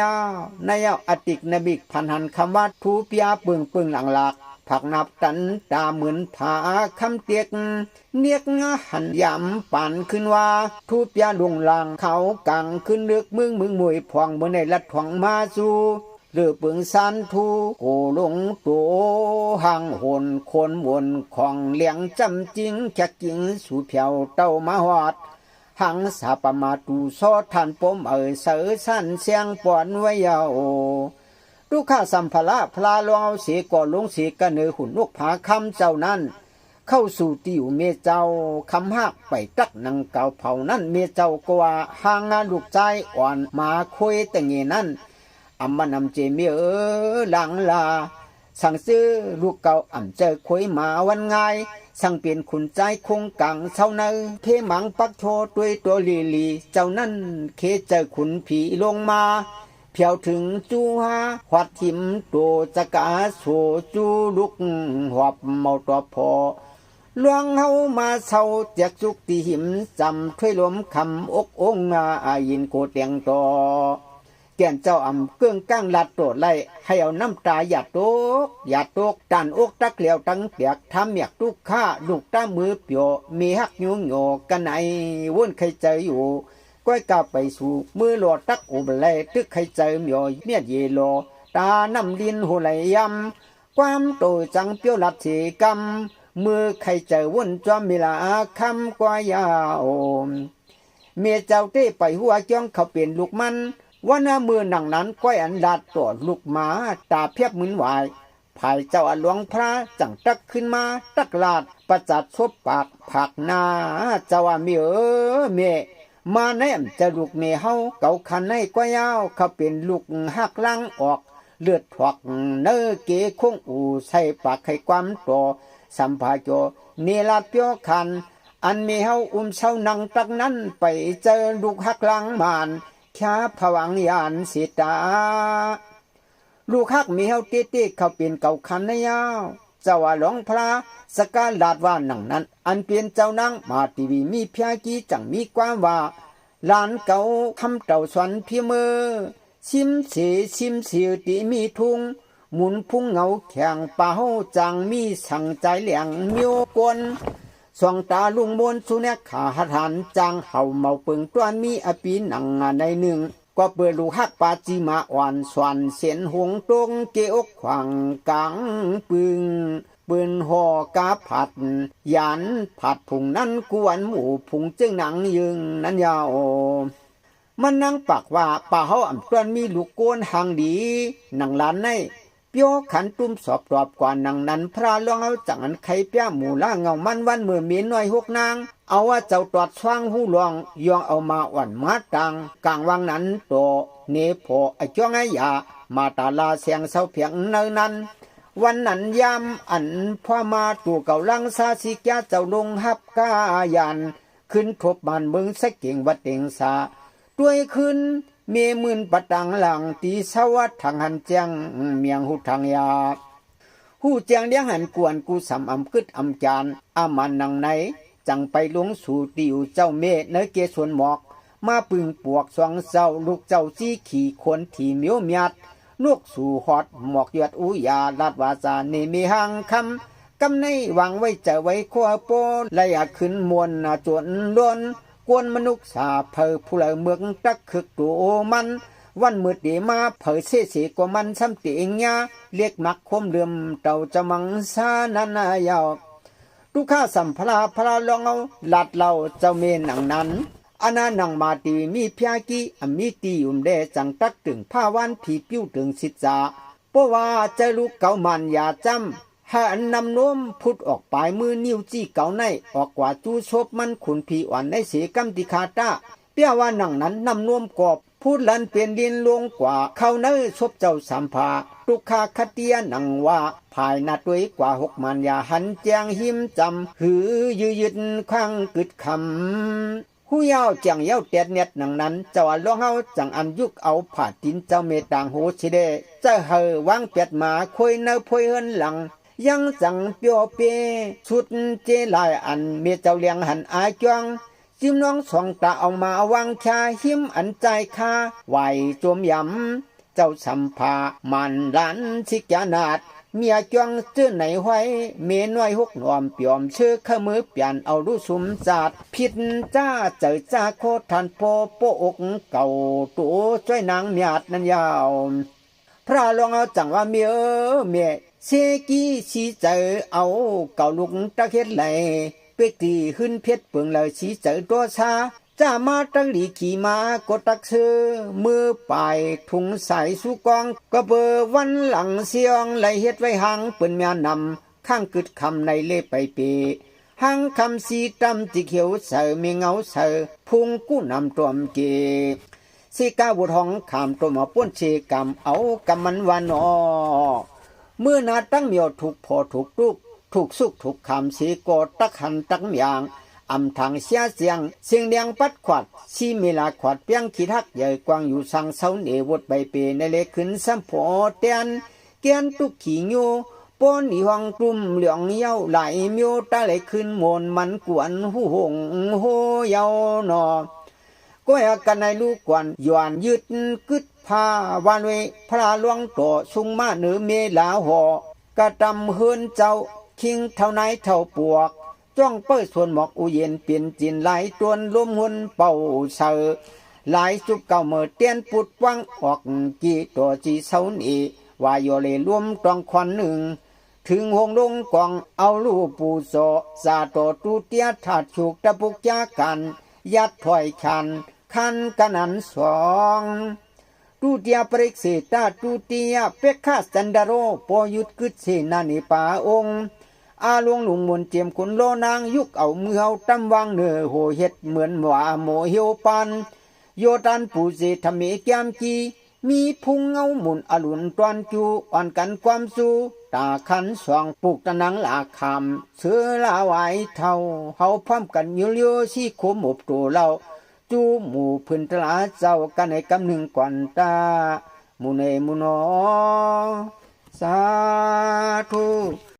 าวอติกนบิกพันหันคำว่าทูปยาปึงหลังหลักผักนับตันตาเหมือนผาคำเตียกเนียกหันยำปั่นขึ้นว่าทูปยาลงลางเขากังขึ้นเลือกมึงมวยพองเมื่อในลัดพองมาสู่เลือปึงสันทูโกลงโตห่างหนคนวนของเลี้ยงจำจริงแค่กิ่งสู่เพียวเต้ามาหอดหังสาปมาตูซอทันปมเสือสั้นเสียงปอนไว้ยาวลูกข้าสัมภาระพลาลองเอาเสียก่อลงเสียกันเนือหุ่นนกผาคำเจ้านั้นเข้าสู่ติวเมเจ้าคำหักไปตักนังเก่าเผานั้นเมเจ้าก็ว่าห่างงานลูกใจอ่อนมาคุยแต่เงี้ยนั้นอำมันำเจเมียหลังลาสั่งซื้อลูกเก่าอ่ำเจอคุยมาวันไงสั่งเปลี่ยนขุนใจคงกังเศร้าเนอเทหมังปักโชด้วยตัวลีเจ้านั้นเคเจอขุนผีลงมาเพียวถึงจูฮาหวัดหิมโตจะกาโสจูลุกหอบเมาตัวพอลวงเฮามาเศร้าเจ็กสุกตีหิมจำถ้วยลมคำอกองอายินโกเตียงต่อแก่นเจ้าอำเกื้องก้างลัดโตดไล่ให้เอาน้ำตาหยาดตกตันอกตักเหลียวตั้งเปียกทำเมียกทุกข้าลูกตามือเปียวมีหักยุงโยกันไหนวุ่นใครใจอยู่ก้อยกาไปสู่มือหลอดตักอุบไลตึกใครใจเมียวเมียดเยโลตาน้ำดินหัวไหลยำความโตจังเปียวหลัดเสกำมือใครใจวุ่นจอมเวลาคำกว่ายาวเมียเจ้าเต้ไปหัวจ้องเขาเปลี่ยนลูกมันว่าหน้ามือหนังนั้นก้อยอันดาดตัวลูกหมาตาเพียบมืนวายภายเจ้าอหลวงพระจังตักขึ้นมาตักลาดประจัดซบปากผักนาเจ้าว่าเมมาแนมจะลูกเมเฮาเก่าคันในก้อยยาวเขาเป็นลูกหักลังออกเลือดถวักเนื้อเกคงอูใส่ปากให้ความต่อสัมภาโจเนลาเปียวคันอันเมเฮาเศร้านังตักนั้นไปเจอลูกหักลังมานข้าผวังยานสิตาลูกฮักมีเฮาเต้เขาเป็นเก่าคันนยาวเจ้าว่าหลวงพระสกาลาดว่าหนังนั้นอันเปลี่ยนเจ้านางมาทีวีมีพยากีจังมีความว่าหลานเก่าคำเต่าสวนพี่มือชิมเสียตีมีทุงหมุนพุ่งเงาแข่งป่าเฮาจังมีสั่งใจเหลียงเมียวกวนสองตาลุงมนสุเนขาหันจางเห่าเมาเปิงต้วนมีอปีหนังในหนึ่งก็เปิดลูกฮักปาจิมาอ่อนสวนเสียนหงตรงเกอกขวางกังปึงปืนห่อกาผัดยันผัดผงนั้นกวนหมูผงจึงหนังยึงนั้นยาวมันนั่งปากว่าป่าเฮาอ่ำต้วนมีลูกโกนหางดีหนังล้านในเปียวขันตุ้มสอบตอบกว่านังนั้นพระลองเอาจังอันไข่เปียหมูล่าเงามันวันเมื่อมีน้อยหกนางเอาว่าเจ้าตอดสว่างหูลองยองเอามาอ่อนมาตังกลางวังนั้นโตเนโพไอจ้องไอยามาตาลาเสียงเศร้าเพียงเนินนั้นวันนั้นยามอันพ่อมาตัวเก่าลังซาสิกยาเจ้าลงหับกายันขึ้นทบมันเมืองสักเก่งวัดเต็งสาด้วยขึ้นเมีมื่นปะตังหลังตีสวัสดทางหันเจียงเมียงหูทางยาหูเจียงเลี้ยงหันกวนกูสำอำกึดอำจานอามันนังไหนจังไปหลวงสู่ติวเจ้าเมเนเกสวนหมอกมาปึงปวกสองเจ้าลูกเจ้าจี้ขี่คนที่เมียวเมียดนกสู่หอดหมอกยอดอุยาลาดวาจาเนมีหังคำกำในวางไว้จะไว้ขั้วโปและอยากขึ้นมวลจวนล้นกวนมนุษย์สาเพอผู้เหล่าเมืองตักคึกตัวมันวันมืดเดมาเผยเสสีกว่ามันซ้ำติงยาเรียกมักคมเลื่อมเต่าจะมังซานันายาวทุกข้าสัมพลาพลาลองเอาหลัดเราเจ้าเมนหนังนั้นอานาหนังมาตีมีพยากีมีตีอุ่มเดจังตักถึงผ้าวันผีปิ้วถึงสิจาเพราะว่าเจอลูกเก่ามันอย่าจำ หาอันนำโน้มพุดออกปลายมือนิ้วจี้เก่าในออกกว่าจูชบมันขุนผีอ่อนในเสกัมติคาตาเปียว่าหนังนั้นนำโน้มกอบพูดลันเปลี่ยนดินลงกว่าเขาเนื้อชบเจ้าสามผาตุคาคเตียหนังว่าภายนาด้วยกว่า6 มันยาหันแจงหิมจำหือยืดข้างกึดคำหูยาวจังเย้าเตียดเน็ดหนังนั้นเจ้าล่องเฮาจังอันยุกเอาผาดินเจ้าเมต่างโหชิเดเจ้าเฮวางเปียดมาคุยเนื้อพวยเฮินหลังยังจังเปียวเปชุดเจลายอันเมียเจ้าเลี้ยงหันอายจวงจิ้มน้องสองตาเอามาวางชาหิมอันใจคาไหวจมยำเจ้าสัมภามันลันสิกานาดเมียจวงเจื้อไหนไว้เมียน้อย6 นอมเปียมเชื่อขมือเปลี่ยนเอาดูสุมจัดผิดจ้าเจอจ้าโคทันโปโปอกเก่าตัวจ้อยนางเมียดนั้นยาวพระลองเอาจังว่าเมียเสกีสีเจอเอาเก่าลุกตะเฮ็ดไหลเป็กตีขึ้นเพชรเปลืองเลยสีเจอตัวชาจ้ามาตั้งหลีขี่มากดตักเสือมือปลายถุงใส่สุกองก็เบอวันหลังเสียงไหลเฮ็ดไว้หางเปิ้นแม่นำข้างกึดคำในเล่ไปเปหางคำสีดำจิเขียวเสือมีเงาเสือพุงกู้นำตัวมเกสีกาบุทองขามตัวมาป้วนเชกำเอากำมันวานอเมื่อนาตั้งเมียวถูกพอถูกลูกถูกสุกถูกคำสีโกตักหันตักเมียงอำทางเสียเสียงเสียงเลียงปัดขวัดชีเมลาขวัดเปียงขีทักใหญ่กวางอยู่สังเสาเนวดใบเปในเล็กขึ้นสัมโพเตียนเกียนตุกขี่งูป้อนอีห้องกลุ่มเหลืองเย้าไหลเมียวตาไหลขึ้นมนมันกวนหูหงโหเย้าหนอก็อยากกันในลูกกวนย้อนยืดกึดพาวานเวพระหลวงโตสุงมาเนือเมลาหอกระตำเฮือนเจ้าคิงเท่าไหนเท่าปวกจ้องเปิ้ส่วนหมอกอุเย็นเปลี่ยนจินไหลตวนลมหุ่นเป่าเสือหลายจุกเก่าเมื่อเตียนปุดวังออกกี่ตัวจีเสานีวายโยเลรวมตองควันหนึ่งถึงหงลงกองเอาลูปูโซซาโตตูเตียถาดฉุกตะปุกยากันยัดถอยคันกันนันสองตูเตียปริกเสตาตูเตียเปกคาสันดาโรปอยุดกึดเสนานิปาองอาลวงหลุงมนเจียมขุนโลนางยุกเอามือเอาตำวางเนื้อโหเฮ็ดเหมือนว่าโมเหียวปันโยตันปูเสธเมแกมจีมีพุงเงาหมุนอรุณตวนจูอ่อนกันความสู้ตาขันสองปลูกตะนังลาคำเสือลาไว้เท่าเฮาพร้อมกันเลี้ยวซี่ขมอบตัวเราจูหมู่พื้นตลาเจ้ากันในกำหนึ่งก่อนตามุเนมุนอสาธุ